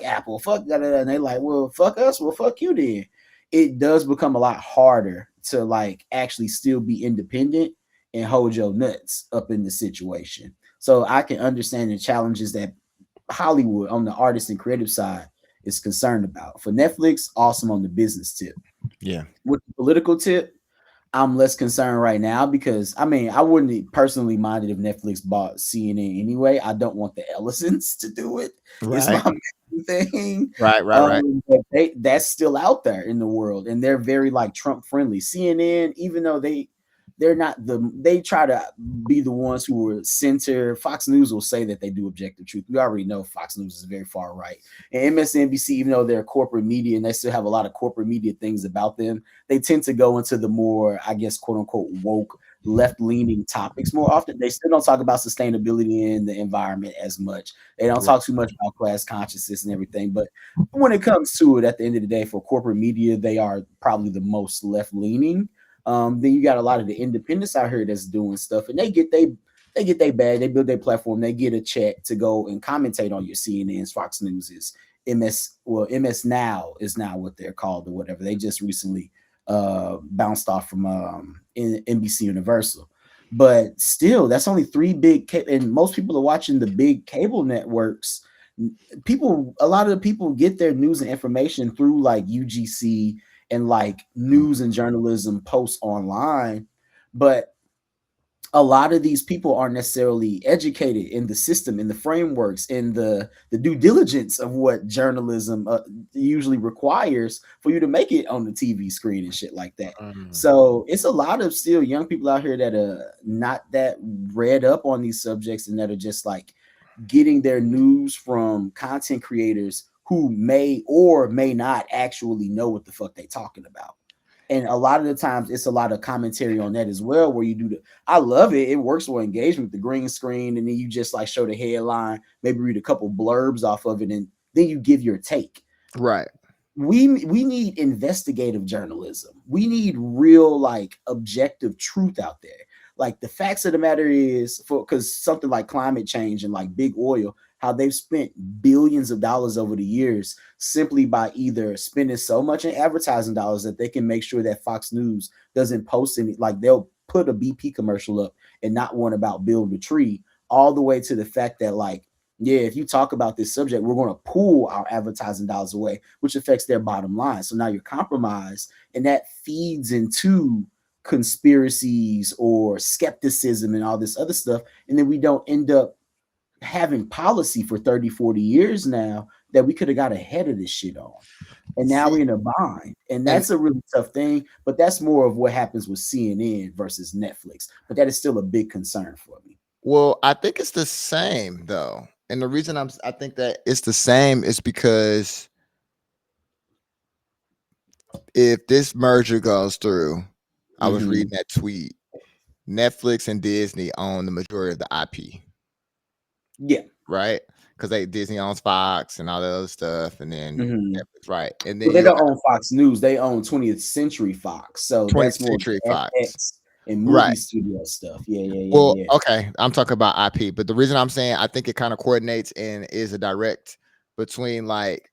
Apple, fuck da, da, da. And they like, well, fuck us, well, fuck you then. It does become a lot harder to like actually still be independent and hold your nuts up in the situation. So I can understand the challenges that Hollywood on the artist and creative side is concerned about. For Netflix, awesome on the business tip. Yeah. With the political tip, I'm less concerned right now because I mean I wouldn't personally mind it if Netflix bought CNN anyway. I don't want the Ellisons to do it. It's my Right. main thing. Right. Right. Right. But that's still out there in the world, and they're very like Trump friendly. CNN, even though they're not they try to be the ones who are center. Fox News will say that they do objective truth. We already know Fox News is very far right. And MSNBC, even though they're corporate media and they still have a lot of corporate media things about them, they tend to go into the more, I guess, quote unquote, woke, left leaning topics more often. They still don't talk about sustainability and the environment as much. They don't Right. talk too much about class consciousness and everything. But when it comes to it, at the end of the day, for corporate media, they are probably the most left leaning. Then you got a lot of the independents out here that's doing stuff, and they get their bag, they build their platform, they get a check to go and commentate on your CNNs, Fox News's, MS Now is now what they're called or whatever. They just recently bounced off from NBC Universal. But still, that's only three and most people are watching the big cable networks. A lot of the people get their news and information through like UGC and like news and journalism posts online. But a lot of these people aren't necessarily educated in the system, in the frameworks, in the due diligence of what journalism usually requires for you to make it on the TV screen and shit like that. Mm. So it's a lot of still young people out here that are not that read up on these subjects and that are just like getting their news from content creators who may or may not actually know what the fuck they talking about. And a lot of the times it's a lot of commentary on that as well, where you do I love it. It works for engagement, the green screen, and then you just like show the headline, maybe read a couple blurbs off of it, and then you give your take. Right. We need investigative journalism. We need real like objective truth out there. Like the facts of the matter is for because something like climate change and like big oil, how they've spent billions of dollars over the years simply by either spending so much in advertising dollars that they can make sure that Fox News doesn't post any, like they'll put a BP commercial up and not one about build a tree, all the way to the fact that like, yeah, if you talk about this subject, we're going to pull our advertising dollars away, which affects their bottom line. So now you're compromised, and that feeds into conspiracies or skepticism and all this other stuff. And then we don't end up having policy for 30, 40 years now that we could have got ahead of this shit on. And now See, we're in a bind. And and that's a really tough thing. But that's more of what happens with CNN versus Netflix. But that is still a big concern for me. well, I think it's the same though. And the reason I think that it's the same is because if this merger goes through, I was Mm-hmm. reading that tweet. Netflix and Disney own the majority of the IP, Yeah. right? Because Disney owns Fox and all that other stuff, and then Mm-hmm. Netflix, right? And then Well, they you don't have own Fox News. They own 20th Century Fox. So 20th that's more Century the Fox, FX and right? movie studio stuff. Yeah, yeah, Well, yeah, yeah. okay, I'm talking about IP, but the reason I'm saying I think it kind of coordinates and is a direct between like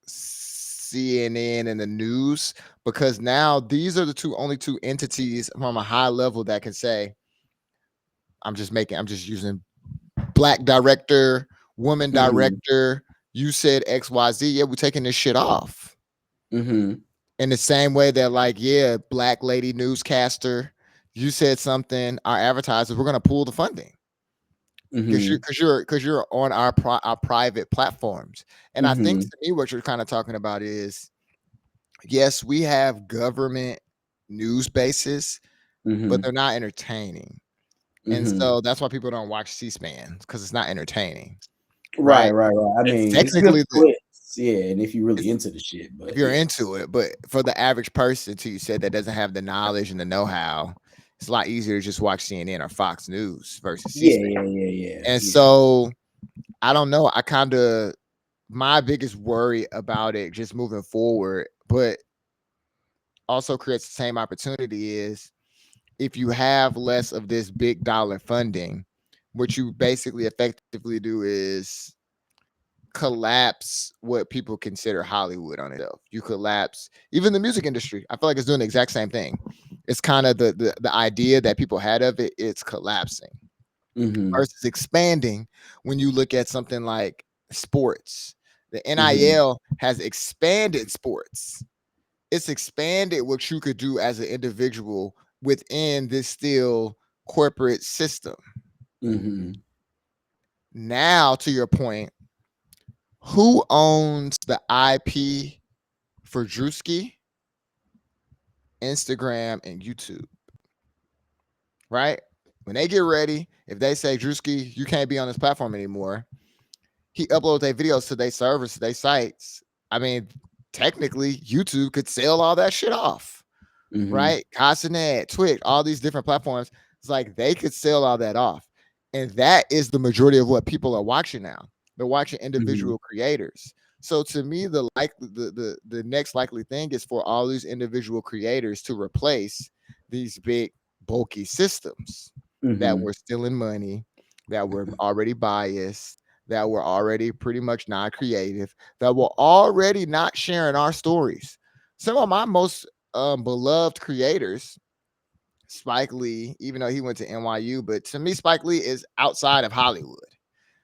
CNN and the news, because now these are the only two entities from a high level that can say, I'm just using black director, woman Mm-hmm. director, you said XYZ, yeah, we're taking this shit off. Mm-hmm. In the same way that, like, yeah, black lady newscaster, you said something, our advertisers, we're gonna pull the funding. Because Mm-hmm. you're on our private platforms. And I think Mm-hmm. to me what you're kind of talking about is, yes, we have government news bases, but Mm-hmm. they're not entertaining. And Mm-hmm. so that's why people don't watch C-SPAN, because it's not entertaining, Right, right? right, right. I It's mean, it's good technically clips. Yeah, and if you're really it's into the shit, if but you're yeah. into it, but for the average person, too, you said that doesn't have the knowledge and the know-how, it's a lot easier to just watch CNN or Fox News versus Yeah, C-SPAN. yeah, yeah, yeah, And yeah. so I don't know. I kind of my biggest worry about it just moving forward, but also creates the same opportunity is if you have less of this big dollar funding, what you basically effectively do is collapse what people consider Hollywood on itself. You collapse even the music industry. I feel like it's doing the exact same thing. It's kind of the idea that people had of it, it's collapsing Mm-hmm. versus expanding when you look at something like sports. The Mm-hmm. NIL has expanded sports. It's expanded what you could do as an individual within this still corporate system. Mm-hmm. Now, to your point, who owns the IP for Drewski, Instagram, and YouTube? right? When they get ready, if they say, Drewski, you can't be on this platform anymore, he uploads their videos to their servers, to their sites. I mean, technically, YouTube could sell all that shit off, Mm-hmm. right? Castanet, Twitch, all these different platforms. It's like they could sell all that off. And that is the majority of what people are watching now. They're watching Mm-hmm. individual creators. So to me, the next likely thing is for all these individual creators to replace these big bulky systems that Mm-hmm. were stealing money, that were already biased, that were already pretty much not creative, that were already not sharing our stories. Some of my most beloved creators, Spike Lee, even though he went to NYU, but to me, Spike Lee is outside of Hollywood.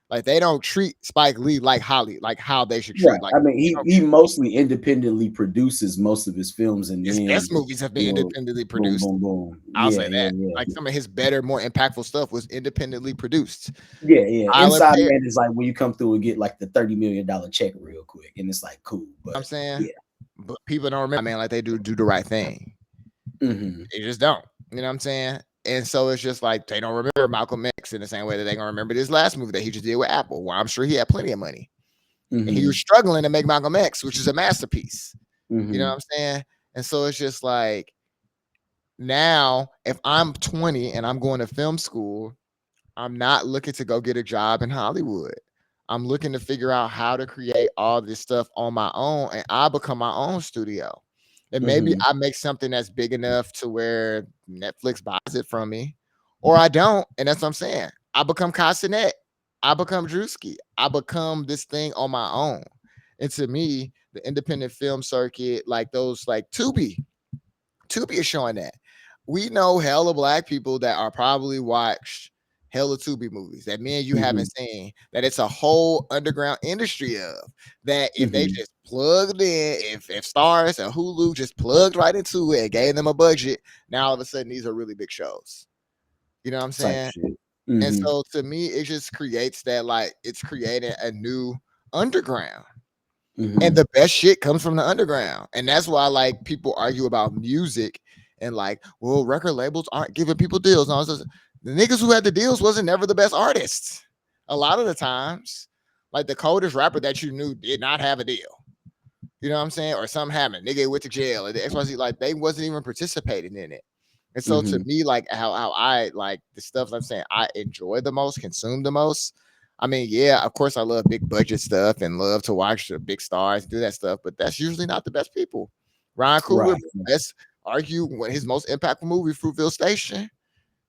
Like they don't treat Spike Lee like like how they should Right. treat. Like I mean, they he don't he mostly independently produces most of his films, and his then best movies have been you know, independently boom, produced. boom, boom. I'll say Yeah, yeah, that. yeah. Like some of his better, more impactful stuff was independently produced. Yeah, yeah. Tyler Inside Perry, Man is like when you come through and get like the $30 million check real quick, and it's like cool. I'm But saying, yeah. but people don't remember, man, like they do the right thing. Mm-hmm. They just don't. You know what I'm saying? And so it's just like they don't remember Malcolm X in the same way that they gonna remember this last movie that he just did with Apple, where I'm sure he had plenty of money. And he was Mm-hmm. struggling to make Malcolm X, which is a masterpiece. You know what Mm-hmm. I'm saying? And so it's just like now, if I'm 20 and I'm going to film school, I'm not looking to go get a job in Hollywood. I'm looking to figure out how to create all this stuff on my own, and I become my own studio. And maybe Mm-hmm. I make something that's big enough to where Netflix buys it from me, or I don't. And that's what I'm saying. I become Castanet. I become Drewski. I become this thing on my own. And to me, the independent film circuit, like those, like Tubi is showing that. We know hella black people that are probably watched hella Tubi movies that me and you Mm-hmm. haven't seen, that it's a whole underground industry of, that if they Mm-hmm. just plugged in, if Stars and Hulu just plugged right into it and gave them a budget, now all of a sudden these are really big shows. You know what I'm Type saying? shit. And Mm-hmm. so to me, it just creates that, like it's creating a new underground. And Mm-hmm. the best shit comes from the underground. And that's why like people argue about music and like, well, record labels aren't giving people deals. And all this. The niggas who had the deals wasn't never the best artists. A lot of the times, like the coldest rapper that you knew did not have a deal. You know what I'm saying? Or something happened. Nigga went to jail. And the XYZ, like they wasn't even participating in it. And so to Mm-hmm. me, like how I like the stuff I'm saying I enjoy the most, consume the most. I mean, yeah, of course I love big budget stuff and love to watch the big stars do that stuff, but that's usually not the best people. Ryan Coogler, Right. let's argue when his most impactful movie, Fruitville Station,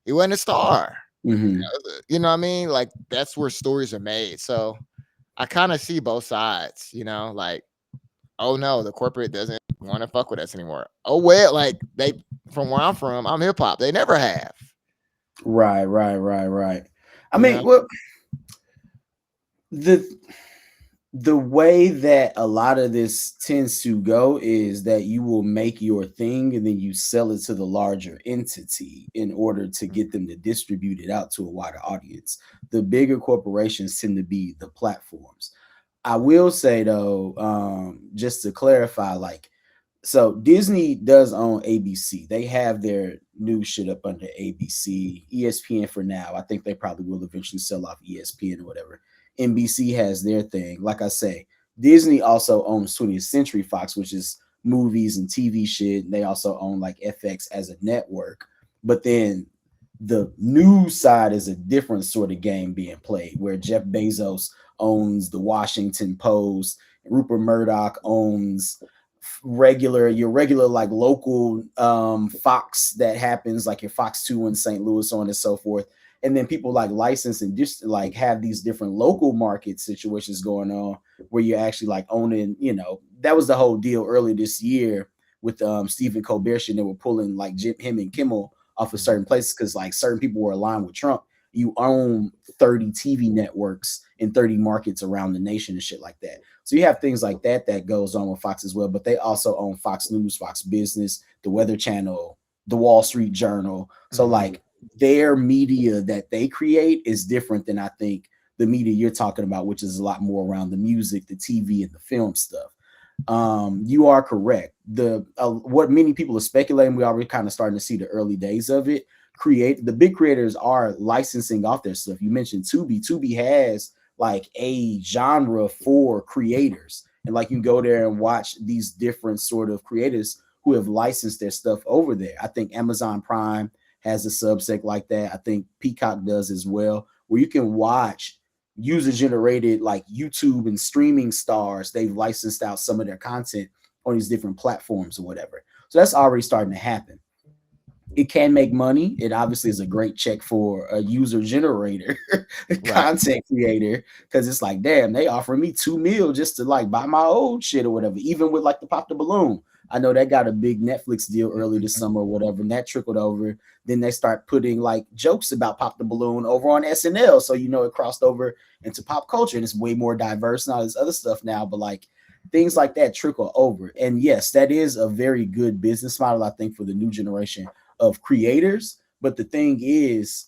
he wasn't a star. Mm-hmm. You know what I mean? Like that's where stories are made. So I kind of see both sides, you know, like, oh no, the corporate doesn't want to fuck with us anymore. Oh well, like they from where I'm from, I'm hip hop. They never have. Right. Right. Right. Right. I You know, mean, well, the the way that a lot of this tends to go is that you will make your thing and then you sell it to the larger entity in order to get them to distribute it out to a wider audience. The bigger corporations tend to be the platforms. I will say though, just to clarify, like, so Disney does own ABC. They have their new shit up under ABC, ESPN for now. I think they probably will eventually sell off ESPN or whatever. NBC has their thing. Like I say, Disney also owns 20th Century Fox, which is movies and TV shit. They also own like FX as a network. But then the news side is a different sort of game being played, where Jeff Bezos owns the Washington Post, Rupert Murdoch owns your regular like local Fox that happens, like your Fox 2 in St. Louis, so on and so forth. And then people like license and just like have these different local market situations going on where you're actually like owning, that was the whole deal earlier this year with Stephen Colbert shit. They were pulling like him and Kimmel off of certain places because like certain people were aligned with Trump. You own 30 TV networks in 30 markets around the nation and shit like that. So you have things like that that goes on with Fox as well, but they also own Fox News, Fox Business, the Weather Channel, the Wall Street Journal. So mhm. like their media that they create is different than I think the media you're talking about, which is a lot more around the music, the TV, and the film stuff. You are correct. The what many people are speculating, we already kind of starting to see the early days of it. the big creators are licensing off their stuff. You mentioned Tubi. Tubi has like a genre for creators, and like you can go there and watch these different sort of creators who have licensed their stuff over there. I think Amazon Prime has a subsect like that. I think Peacock does as well, where you can watch user generated like YouTube and streaming stars. They've licensed out some of their content on these different platforms or whatever. So that's already starting to happen. It can make money. It obviously is a great check for a user generator, Right. content creator, because it's like, damn, they offering me 2 mil just to like buy my old shit or whatever. Even with like the Pop the Balloon, I know they got a big Netflix deal early this Mhm. summer or whatever, and that trickled over. Then they start putting like jokes about Pop the Balloon over on SNL, so you know it crossed over into pop culture, and it's way more diverse and all this other stuff now. But like things like that trickle over, and yes, that is a very good business model, I think, for the new generation of creators. But the thing is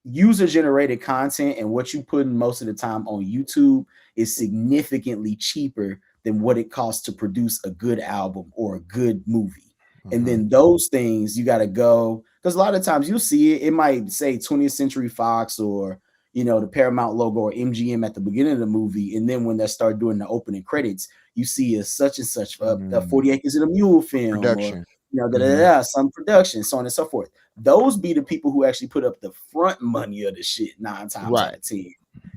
user generated content, and what you put in most of the time on YouTube is significantly cheaper than what it costs to produce a good album or a good movie. And Mhm. then those things you got to go, because a lot of times you'll see it might say 20th Century Fox or the Paramount logo or MGM at the beginning of the movie, and then when they start doing the opening credits, you see a such and such a Mm. 40 Acres and a Mule film, or Production. da, da, Mhm. da, some production, so on and so forth. Those be the people who actually put up the front money of the shit 9 times out Right. of 10.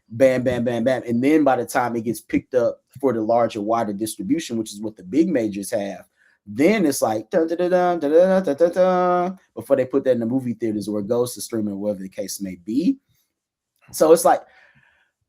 Bam, bam, bam, bam. And then by the time it gets picked up for the larger, wider distribution, which is what the big majors have, then it's like dun, dun, dun, dun, dun, dun, dun, dun, dun, before they put that in the movie theaters or it goes to streaming, whatever the case may be. So it's like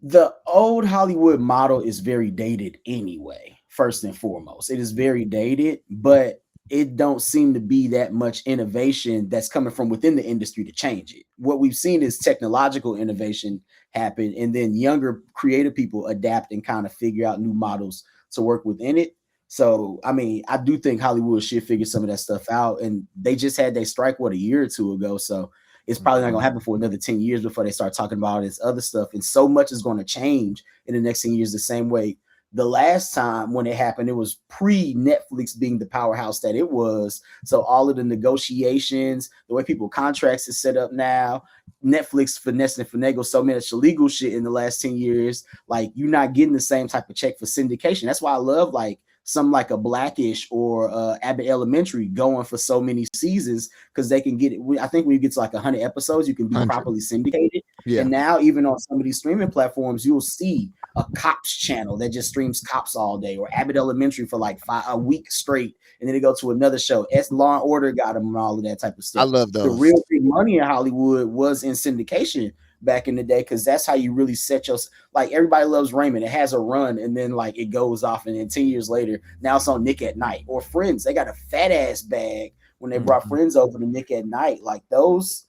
the old Hollywood model is very dated anyway. First and foremost, it is very dated, but it don't seem to be that much innovation that's coming from within the industry to change it. What we've seen is technological innovation happen, and then younger creative people adapt and kind of figure out new models to work within it. So, I mean, I do think Hollywood should figure some of that stuff out, and they just had their strike a year or two ago. So it's probably not going to Mhm. happen for another 10 years before they start talking about all this other stuff. And so much is going to change in the next 10 years, the same way the last time when it happened, it was pre Netflix being the powerhouse that it was. So all of the negotiations, the way people contracts is set up now, Netflix finesse and finagle so much illegal shit in the last 10 years. Like you're not getting the same type of check for syndication. That's why I love like some like a Blackish or Abbott Elementary going for so many seasons, because they can get it. I think when you get to like 100 episodes, you can be 100. properly syndicated. Yeah. And now even on some of these streaming platforms, you'll see a cops channel that just streams cops all day, or Abbott Elementary for like a week straight, and then they go to another show. S Law and Order got them and all of that type of I stuff. love The those. real big money in Hollywood was in syndication back in the day, because that's how you really set your, like everybody loves Raymond. It has a run and then like it goes off, and then 10 years later, now it's on Nick at Night or Friends. They got a fat ass bag when they brought Mhm. Friends over to Nick at Night. Like those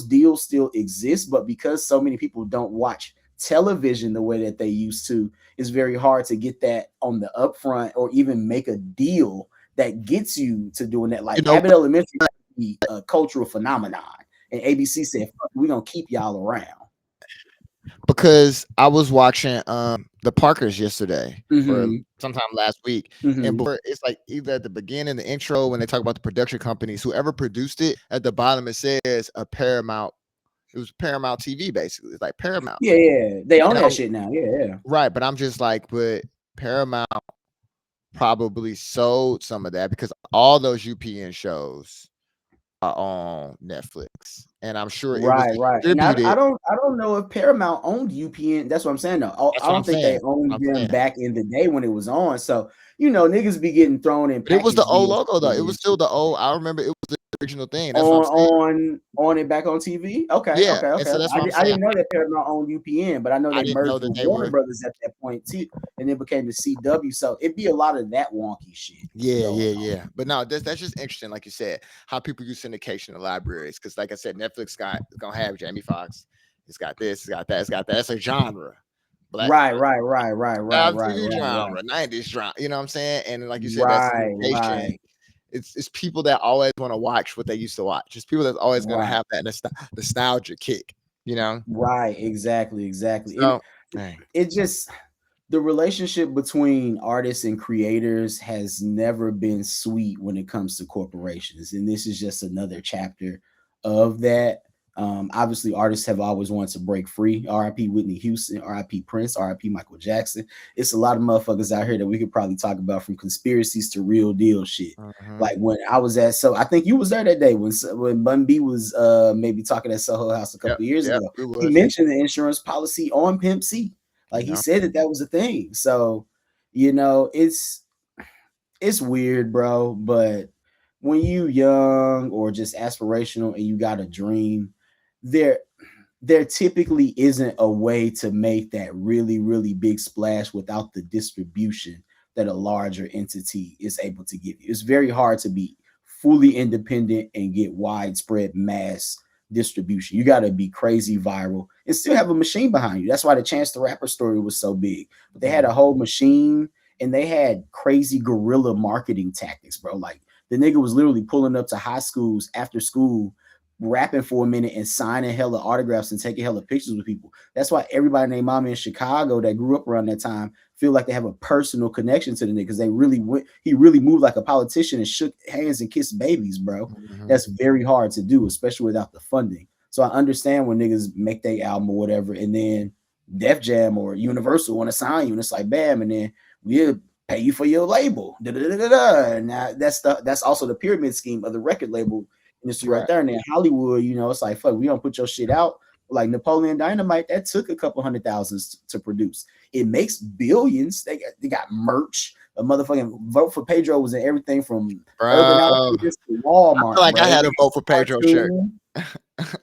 deals still exist, but because so many people don't watch television the way that they used to, it's very hard to get that on the upfront or even make a deal that gets you to doing that. You Like know Abbott Elementary be a cultural phenomenon, and ABC said, "Fuck, we're gonna keep y'all around." because I was watching the Parkers yesterday or Mm-hmm. sometime last week, and Mm-hmm. before it's like either at the beginning, the intro when they talk about the production companies, whoever produced it, at the bottom it says a Paramount. It was Paramount TV basically. It's like Paramount, Yeah, yeah, they own and that I'm shit now. Yeah, yeah. right, but I'm just like, but Paramount probably sold some of that because all those UPN shows are on Netflix, and I'm sure it was Right, right. And distributed. I don't know if Paramount owned UPN. That's what I'm saying. Though That's I what I'm don't think they saying. owned I'm them saying. back in the day when it was on. So niggas be getting thrown in But it was the package old deals logo though. It was still the old. I remember it was the original thing. That's what I'm saying. on it back on TV. Okay, Yeah, okay, and okay. so that's what I'm I saying. didn't know that Paramount owned UPN, but I know I they didn't know merged that with they Warner were. Brothers at that point too, and it became the CW. So it'd be a lot of that wonky shit Yeah, going yeah, on. yeah. But no, that's just interesting, like you said, how people use syndication in libraries. Because, like I said, Netflix got gonna have Jamie Foxx. It's got this. It's got that. It's got that. It's a genre. Black Right, right, right, right, right, right, TV right, right, genre, 90s genre. You know what I'm saying? And like you said, that right, syndication. right, It's people that always want to watch what they used to watch. It's people that's always gonna right. have that nostalgia kick. You know. Right, exactly, exactly. And So, dang. it just, the relationship between artists and creators has never been sweet when it comes to corporations. And this is just another chapter of that. Obviously, artists have always wanted to break free. R.I.P. Whitney Houston, R.I.P. Prince, R.I.P. Michael Jackson. It's a lot of motherfuckers out here that we could probably talk about, from conspiracies to real deal shit. Mhm. Like when I was at, so I think you was there that day when Bun B was maybe talking at Soho House a Yep, couple of years yep, ago. it He was. mentioned the insurance policy on Pimp C. Like he Yeah. said that that was a thing. So it's weird, bro. But when you young or just aspirational and you got a dream, there there typically isn't a way to make that really, really big splash without the distribution that a larger entity is able to give you. It's very hard to be fully independent and get widespread mass distribution. You got to be crazy viral and still have a machine behind you. That's why the Chance the Rapper story was so big. But they had Mhm. a whole machine and they had crazy guerrilla marketing tactics, bro. Like the nigga was literally pulling up to high schools after school, rapping for a minute and signing hella autographs and taking hella pictures with people. That's why everybody named Mama in Chicago that grew up around that time feel like they have a personal connection to the nigga because they really went. He really moved like a politician and shook hands and kissed babies, bro. Mhm. That's very hard to do, especially without the funding. So I understand when niggas make their album or whatever, and then Def Jam or Universal want to sign you, and it's like bam, and then we'll pay you for your label. Da, da, da, da, da. Now that's also the pyramid scheme of the record label industry right Right. there. And then Hollywood, it's like fuck, we don't put your shit out. Like Napoleon Dynamite, that took a couple hundred thousands to produce. It makes billions. They got merch. A motherfucking Vote for Pedro was in everything from Urban Bro, Outfitters to I feel Walmart, like I bro. had a vote for Pedro shirt. Cartoon, I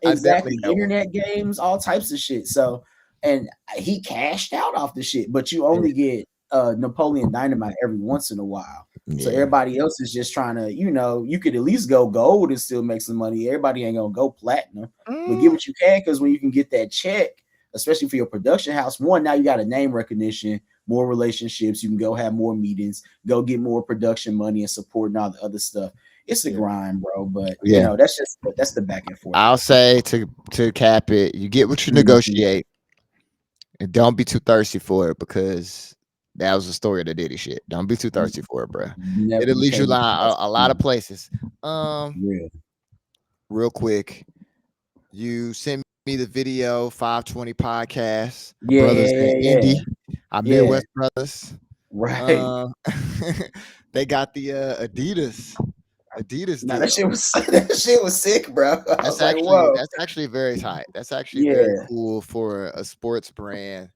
definitely exactly. had one. Internet games, all types of shit. So, and he cashed out off the shit, but you Yeah. only get Napoleon Dynamite every once in a while. So Yeah. everybody else is just trying to, you could at least go gold and still make some money. Everybody ain't gonna go platinum, but get Mm, what you can, because when you can get that check, especially for your production house, one, now you got a name recognition, more relationships, you can go have more meetings, go get more production money and support and all the other stuff. It's a yeah. grind, bro. But Yeah. that's the back and forth I'll of it. say to cap it, you get what you Mhm. negotiate, and don't be too thirsty for it because that was the story of the Diddy shit. Don't be too thirsty for it, bro. Never, It'll you lead you can't be a lot of places. real. Real quick, you sent me the video 520 podcast, Yeah, brothers yeah, in yeah, yeah. Indy, our Yeah, Midwest brothers. right. Uh, they got the Adidas Now that deal. shit was that shit was sick, bro. I was like, whoa. That's actually very tight. That's actually very Yeah. cool for a sports brand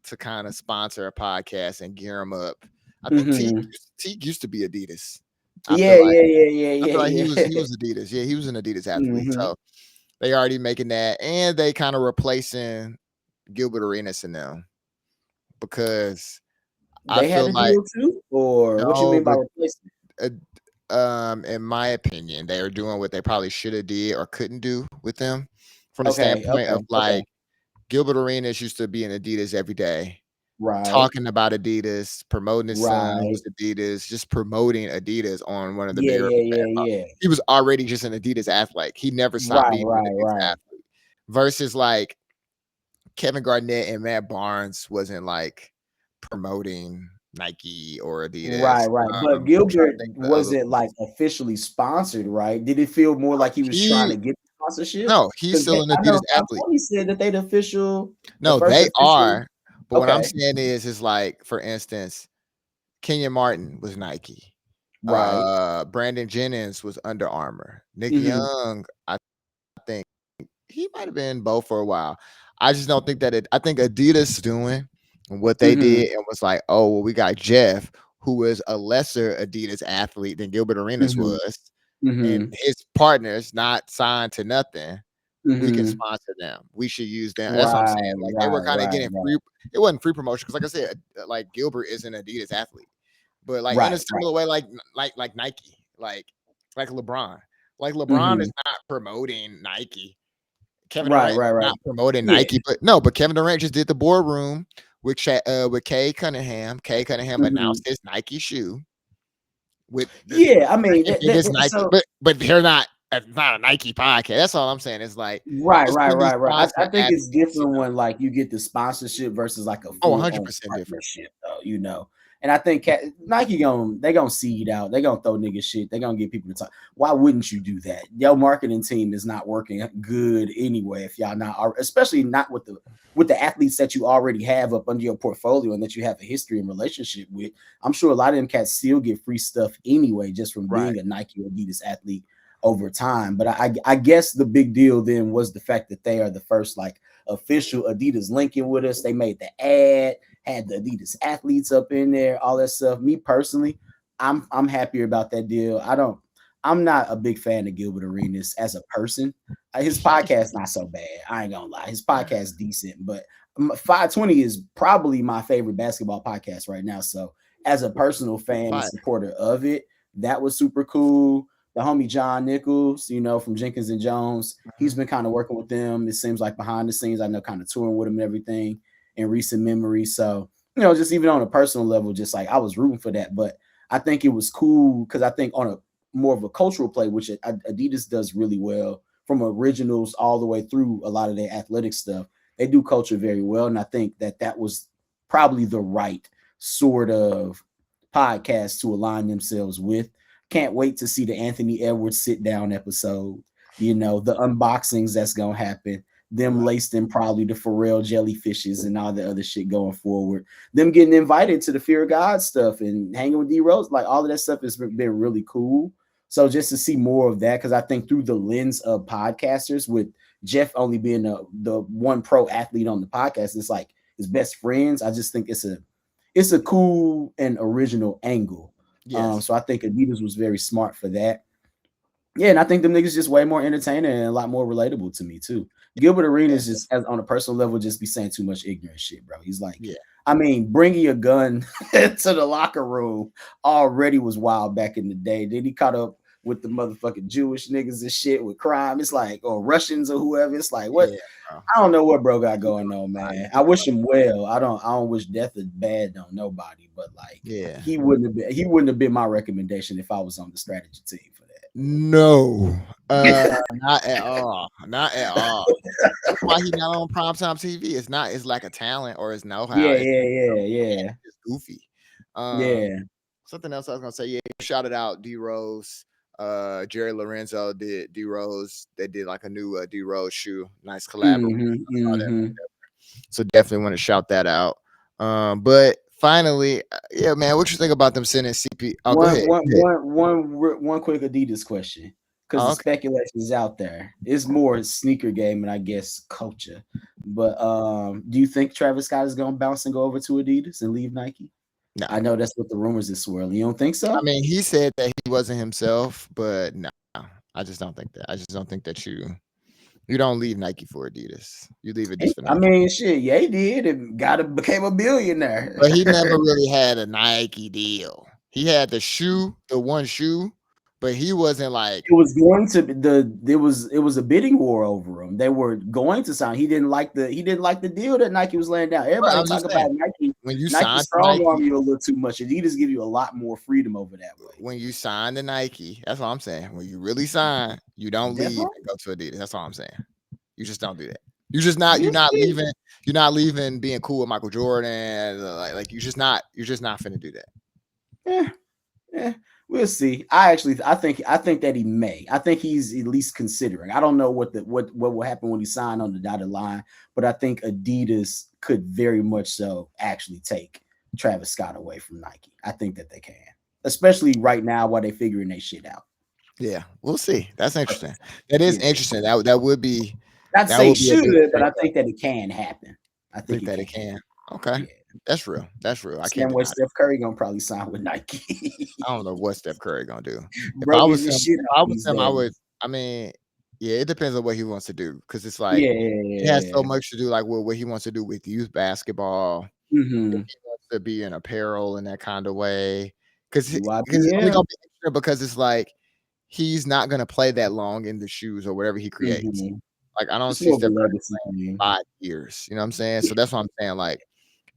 to kind of sponsor a podcast and gear them up. I think Hmm. Teague used to be Adidas. I feel Yeah, like yeah, yeah, yeah, I feel like yeah, yeah. he was Adidas. Yeah, he was an Adidas athlete. Hmm. So they already making that, and they kind of replacing Gilbert Arenas in them because I They had feel a like deal too, or what you no, mean by but replacement? uh, in my opinion, they are doing what they probably should have did or couldn't do with them from the Okay, standpoint okay, of okay. like Gilbert Arenas used to be in Adidas every day, Right, talking about Adidas, promoting his son who right. was Adidas, just promoting Adidas on one of the Yeah, bigger yeah, platforms. yeah, yeah. He was already just an Adidas athlete. He never stopped Right, being an right, Adidas right. athlete. Versus like Kevin Garnett and Matt Barnes wasn't like promoting Nike or Right, Adidas. right. But I'm trying to Gilbert think of the other wasn't like ones. officially sponsored, right? Did it feel more like he was trying He to get sponsorship? no, he's Because still an I know Adidas athlete. 520 said that they the No, first they official. are. But what I'm Okay. saying is like, for instance, Kenyon Martin was Nike. Right. Brandon Jennings was Under Armour. Nick Hmm. Young, I think he might have been both for a while. I just don't think that I think Adidas doing what they Hmm. did and was like, oh, well, we got Jeff, who was a lesser Adidas athlete than Gilbert Arenas Hmm. was, and Hmm. his partners not signed to nothing. We can Hmm. sponsor them. We should use them. That's what I'm saying. Right, Like they were right, kind of right, getting right. free. It wasn't free promotion because, like I said, like Gilbert is an Adidas athlete, but like in a Right, right. similar way, like Nike, like LeBron. Like LeBron Hmm. is not promoting Nike. Kevin Right, Durant right, is right. not promoting Yeah. Nike, but no, but Kevin Durant just did the boardroom with Kay Cunningham. Kay Cunningham Hmm. announced his Nike shoe with the Yeah, I mean, second biggest Nike, so but they're not. It's not a Nike podcast. That's all I'm saying. It's like right, it's right, gonna be right, right. I sponsored think it's athletes, different when like you get the sponsorship versus like a Oh, full on 100% different. partnership, though. And I think Nike they gonna seed out. They gonna throw nigga shit. They gonna get people to talk. Why wouldn't you do that? Your marketing team is not working good anyway. If y'all not, especially not with the athletes that you already have up under your portfolio and that you have a history and relationship with. I'm sure a lot of them cats still get free stuff anyway, just from Right. being a Nike or Adidas athlete over time. But I guess the big deal then was the fact that they are the first like official Adidas linking with us. They made the ad, had the Adidas athletes up in there, all that stuff. Me personally, I'm happier about that deal. I'm not a big fan of Gilbert Arenas as a person. His podcast not so bad. I ain't gonna lie. His podcast decent, but 520 is probably my favorite basketball podcast right now. So as a personal fan and Fire. supporter of it, that was super cool. The homie John Nichols, from Jenkins and Jones, he's been kind of working with them. It seems like behind the scenes, I know, kind of touring with him and everything in recent memory. So, just even on a personal level, just like I was rooting for that. But I think it was cool because I think on a more of a cultural play, which Adidas does really well from originals all the way through a lot of their athletic stuff. They do culture very well. And I think that was probably the right sort of podcast to align themselves with. Can't wait to see the Anthony Edwards sit down episode. The unboxings that's gonna happen. Them laced in probably the Pharrell jellyfishes and all the other shit going forward. Them getting invited to the Fear of God stuff and hanging with D Rose, like all of that stuff has been really cool. So just to see more of that, because I think through the lens of podcasters, with Jeff only being the one pro athlete on the podcast, it's like his best friends. I just think it's a cool and original angle. Yes. So I think Adidas was very smart for that. Yeah, and I think them niggas just way more entertaining and a lot more relatable to me too. Gilbert Arenas Yes. just on a personal level just be saying too much ignorant shit, bro. He's like, Yeah. I mean, bringing a gun to the locker room already was wild back in the day. Then he caught up with the motherfucking Jewish niggas and shit with crime. It's like, or Russians or whoever. It's like, what? Yeah, bro. I don't know what bro got going on, man. I wish him well. I don't wish death is bad on nobody, but like Yeah. he wouldn't have been my recommendation if I was on the strategy team for that. No. Not at all. Not at all. That's why he's not on primetime TV. It's lack of talent or it's know-how. Yeah, It's yeah. just goofy. Um, Yeah. something else I was gonna say. Yeah, you shouted out D Rose. Jerry Lorenzo did D Rose. They did like a new D Rose shoe. Nice collaboration. I saw that. Mm-hmm. So definitely want to shout that out. But finally, yeah, man, what you think about them sending CP? Oh, go ahead. One quick Adidas question, because Oh, the okay. speculation is out there. It's more sneaker game and I guess culture. But do you think Travis Scott is gonna bounce and go over to Adidas and leave Nike? No, I know that's what the rumors is swirling. You don't think I so? mean he said that he wasn't himself, but no, I just don't think that. I just don't think that you don't leave Nike for Adidas. You leave Adidas for I Nike. mean, shit, yeah, he did and became a billionaire. But he never really had a Nike deal. He had the one shoe, but he wasn't like. It was going to be it was a bidding war over him. They were going to sign. He didn't like the deal that Nike was laying down. But Everybody I'm talk just saying about Nike. when you Nike sign to strong arm Nike, you a little too much. Adidas give you a lot more freedom over that way. when you sign to Nike, that's what I'm saying. When you really sign, you don't leave Definitely. and go to Adidas. That's all I'm saying. You just don't do that. You just not. You're We'll not see. leaving. You're not leaving. Being cool with Michael Jordan. Like you're just not. You're just not finna do that. Eh, we'll see. I think that he may. I think he's at least considering. I don't know what will happen when he signed on the dotted line, but I think Adidas could very much so actually take Travis Scott away from Nike. I think that they can, especially right now while they're figuring their shit out. Yeah, we'll see. That's interesting. That is Yeah. interesting. That would be. Not That say would be a should, good but I breakup. think that it can happen. I think Think it that can. it can. Okay, Yeah. that's real. That's real. I can't Same way deny that. Steph Curry gonna probably sign with Nike. I don't know what Steph Curry gonna do. If Bro I getting was the him, shit if out I was these him, I would. days. I mean, yeah, it depends on what he wants to do because it's like it has Yeah. so much to do, like what he wants to do with youth basketball. If Mm-hmm. he wants to be in apparel in that kind of way, because it's only UIPM. gonna be extra because it's like he's not gonna play that long in the shoes or whatever he creates. Mm-hmm. Like I don't It's see more of a Steph Curry legacy thing. 5 years. You know what I'm saying? So that's what I'm saying. Like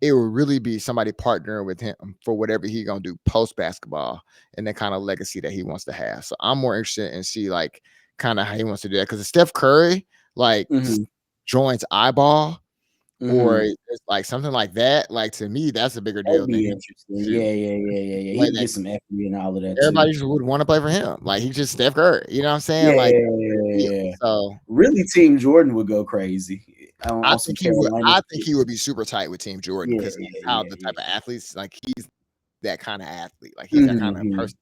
it would really be somebody partnering with him for whatever he gonna do post basketball and the kind of legacy that he wants to have. So I'm more interested in see like kind of how he wants to do that because Steph Curry like Mm-hmm. joins eyeball or Mm-hmm. it's like something like that. Like to me, that's a bigger That would deal than be him interesting. to Yeah. He play can that. get some equity and all of that too. Everybody just would want to play for him. Like he's just Steph Curry. You know what I'm saying? Like that's a big deal. Yeah. So Really, Team Jordan would go crazy I on some think he would. Carolina I think shit. he would be super tight with Team Jordan Yeah, because he's yeah, how yeah, the type of yeah. athletes. Like he's that kind of athlete. Like he's that kind of Mm-hmm. person.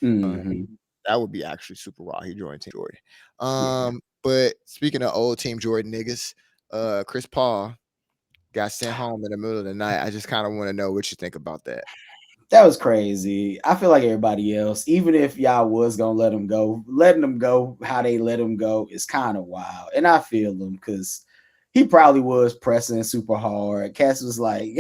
Um, Mm-hmm. that would be actually super raw. He joined Team Jordan. Yeah. But speaking of old Team Jordan niggas, Chris Paul got sent home in the middle of the night. I just kind of want to know what you think about that. That was crazy. I feel like everybody else, even if y'all was gonna let him go, letting them go how they let him go is kind of wild. And I feel him because he probably was pressing super hard. Cass was like,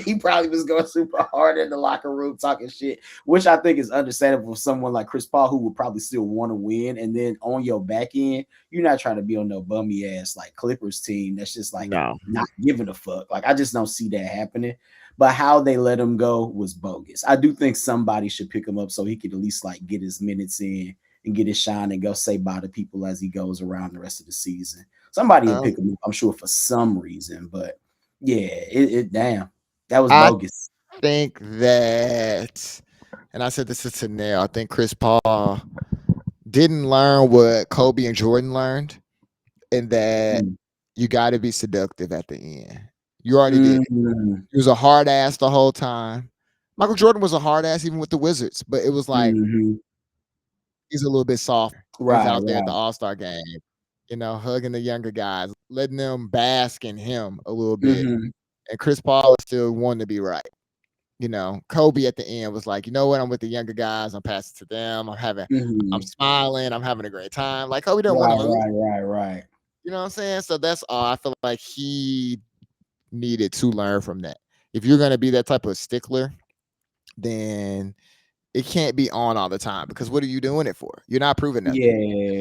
he probably was going super hard in the locker room talking shit, which I think is understandable for someone like Chris Paul who would probably still want to win. And then on your back end, you're not trying to be on no bummy ass like Clippers team that's just like No. not giving a fuck. Like I just don't see that happening. But how they let him go was bogus. I do think somebody should pick him up so he could at least like get his minutes in and get his shine and go say bye to people as he goes around the rest of the season. Somebody will Um, pick him up, I'm sure, for some reason. But yeah, it damn, that was I bogus. think that, and I said this is to Nail. I think Chris Paul didn't learn what Kobe and Jordan learned, and that Mm. you got to be seductive at the end. You already did it. Mm. He was a hard ass the whole time. Michael Jordan was a hard ass even with the Wizards, but it was like Mhm. he's a little bit soft. He was Right, out there at the right. All-Star game, hugging the younger guys, letting them bask in him a little bit. Mhm. And Chris Paul is still wanting to be right. Kobe at the end was like, you know what? I'm with the younger guys. I'm passing to them. I'm Mhm. smiling. I'm having a great time. Like Kobe didn't want to Right, lose. right. You know what I'm saying? So that's all. I feel like he needed to learn from that. If you're gonna be that type of stickler, then it can't be on all the time because what are you doing it for? You're not proving nothing.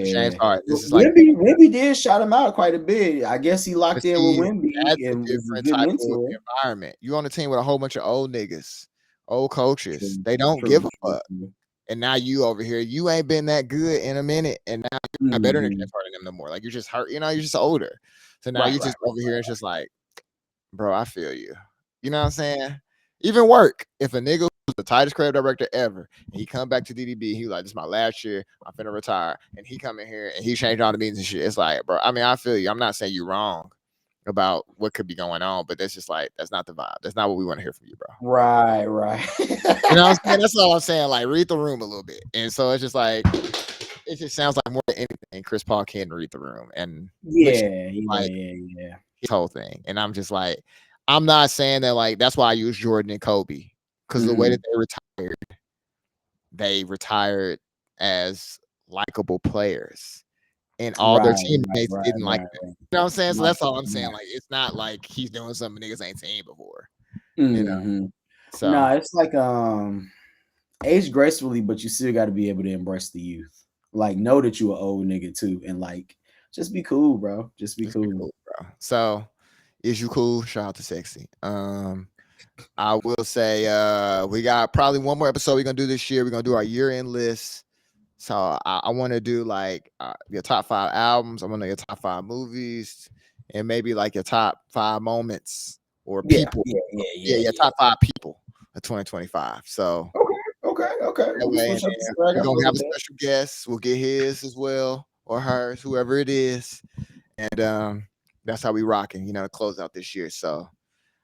James Yeah. Harden. This is like Wimby did shout him out quite a bit. I guess he but locked in with see, Wimby that's a and was a different good type of mentor. environment. You're on a team with a whole bunch of old niggas, old coaches. True, They don't true, give a true, fuck. true. And now you over here, you ain't been that good in a minute, and now you're not better than Mhm. James Harden them no more. Like you're just hurt, you're just older. So now Right, you right, just over here, it's just like, bro, I feel you. You know what I'm saying? Even work. If a nigga was the tightest creative director ever, and he come back to DDB, he like, this is my last year, I'm finna retire, and he come in here and he changed all the meetings and shit. It's like, bro, I mean, I feel you. I'm not saying you're wrong about what could be going on, but that's just like, that's not the vibe. That's not what we want to hear from you, bro. right. You know what I'm saying? That's all I'm saying. Like, read the room a little bit. And so it's just like, it just sounds like more than anything, Chris Paul can read the room, and which like Yeah. his whole thing. And I'm just like, I'm not saying that like that's why I use Jordan and Kobe because the way that Mhm. they retired as likable players, and all their Right, teammates didn't like them. right. You know what I'm saying? So Right, that's all I'm saying. right. Like, it's not like he's doing something niggas ain't seen before. You know. Mhm. So No, it's like age gracefully, but you still got to be able to embrace the youth. Like know that you an old nigga too, and like just be cool, bro. Just be just be cool. cool, bro. So is you cool? Shout out to Sexy. I will say we got probably one more episode we're gonna do this year. We're gonna do our year-end list. So I want to do like your top 5 albums. I want to your top 5 movies, and maybe like your top 5 moments or people. Yeah, your Yeah. top 5 people of 2025. So Okay. that We can way, and switch up the then swag we're up a gonna little have a bit. special guest. We'll get his as well or hers, whoever it is, and that's how we rocking. To close out this year. So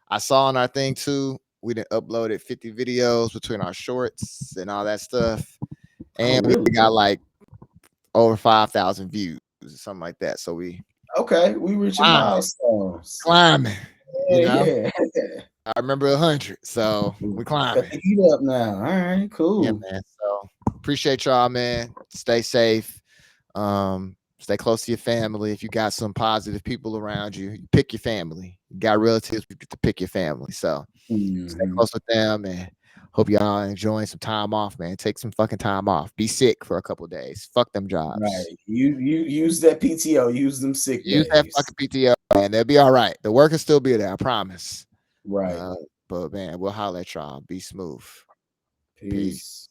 I saw on our thing too. We done uploaded 50 videos between our shorts and all that stuff, Oh, and we really? got like over 5,000 views or something like that. So we Okay, we reaching climbing, milestones. climbing. You know, Yeah. I remember 100, so we Got climbing. the heat up now. All right, Yeah, cool. man. So appreciate y'all, man. Stay safe. Stay close to your family. If you got some positive people around you, you pick your family. You got relatives, you get to pick your family. So stay Mhm. close with them, and hope y'all enjoying some time off, man. Take some fucking time off. Be sick for a couple of days. Fuck them jobs. Right. You use that PTO, use them sick Use that days. fucking PTO, man. They'll be all right. The work will still be there, I promise. Right. Uh, but man, we'll holler at y'all. Be smooth. Peace. Peace.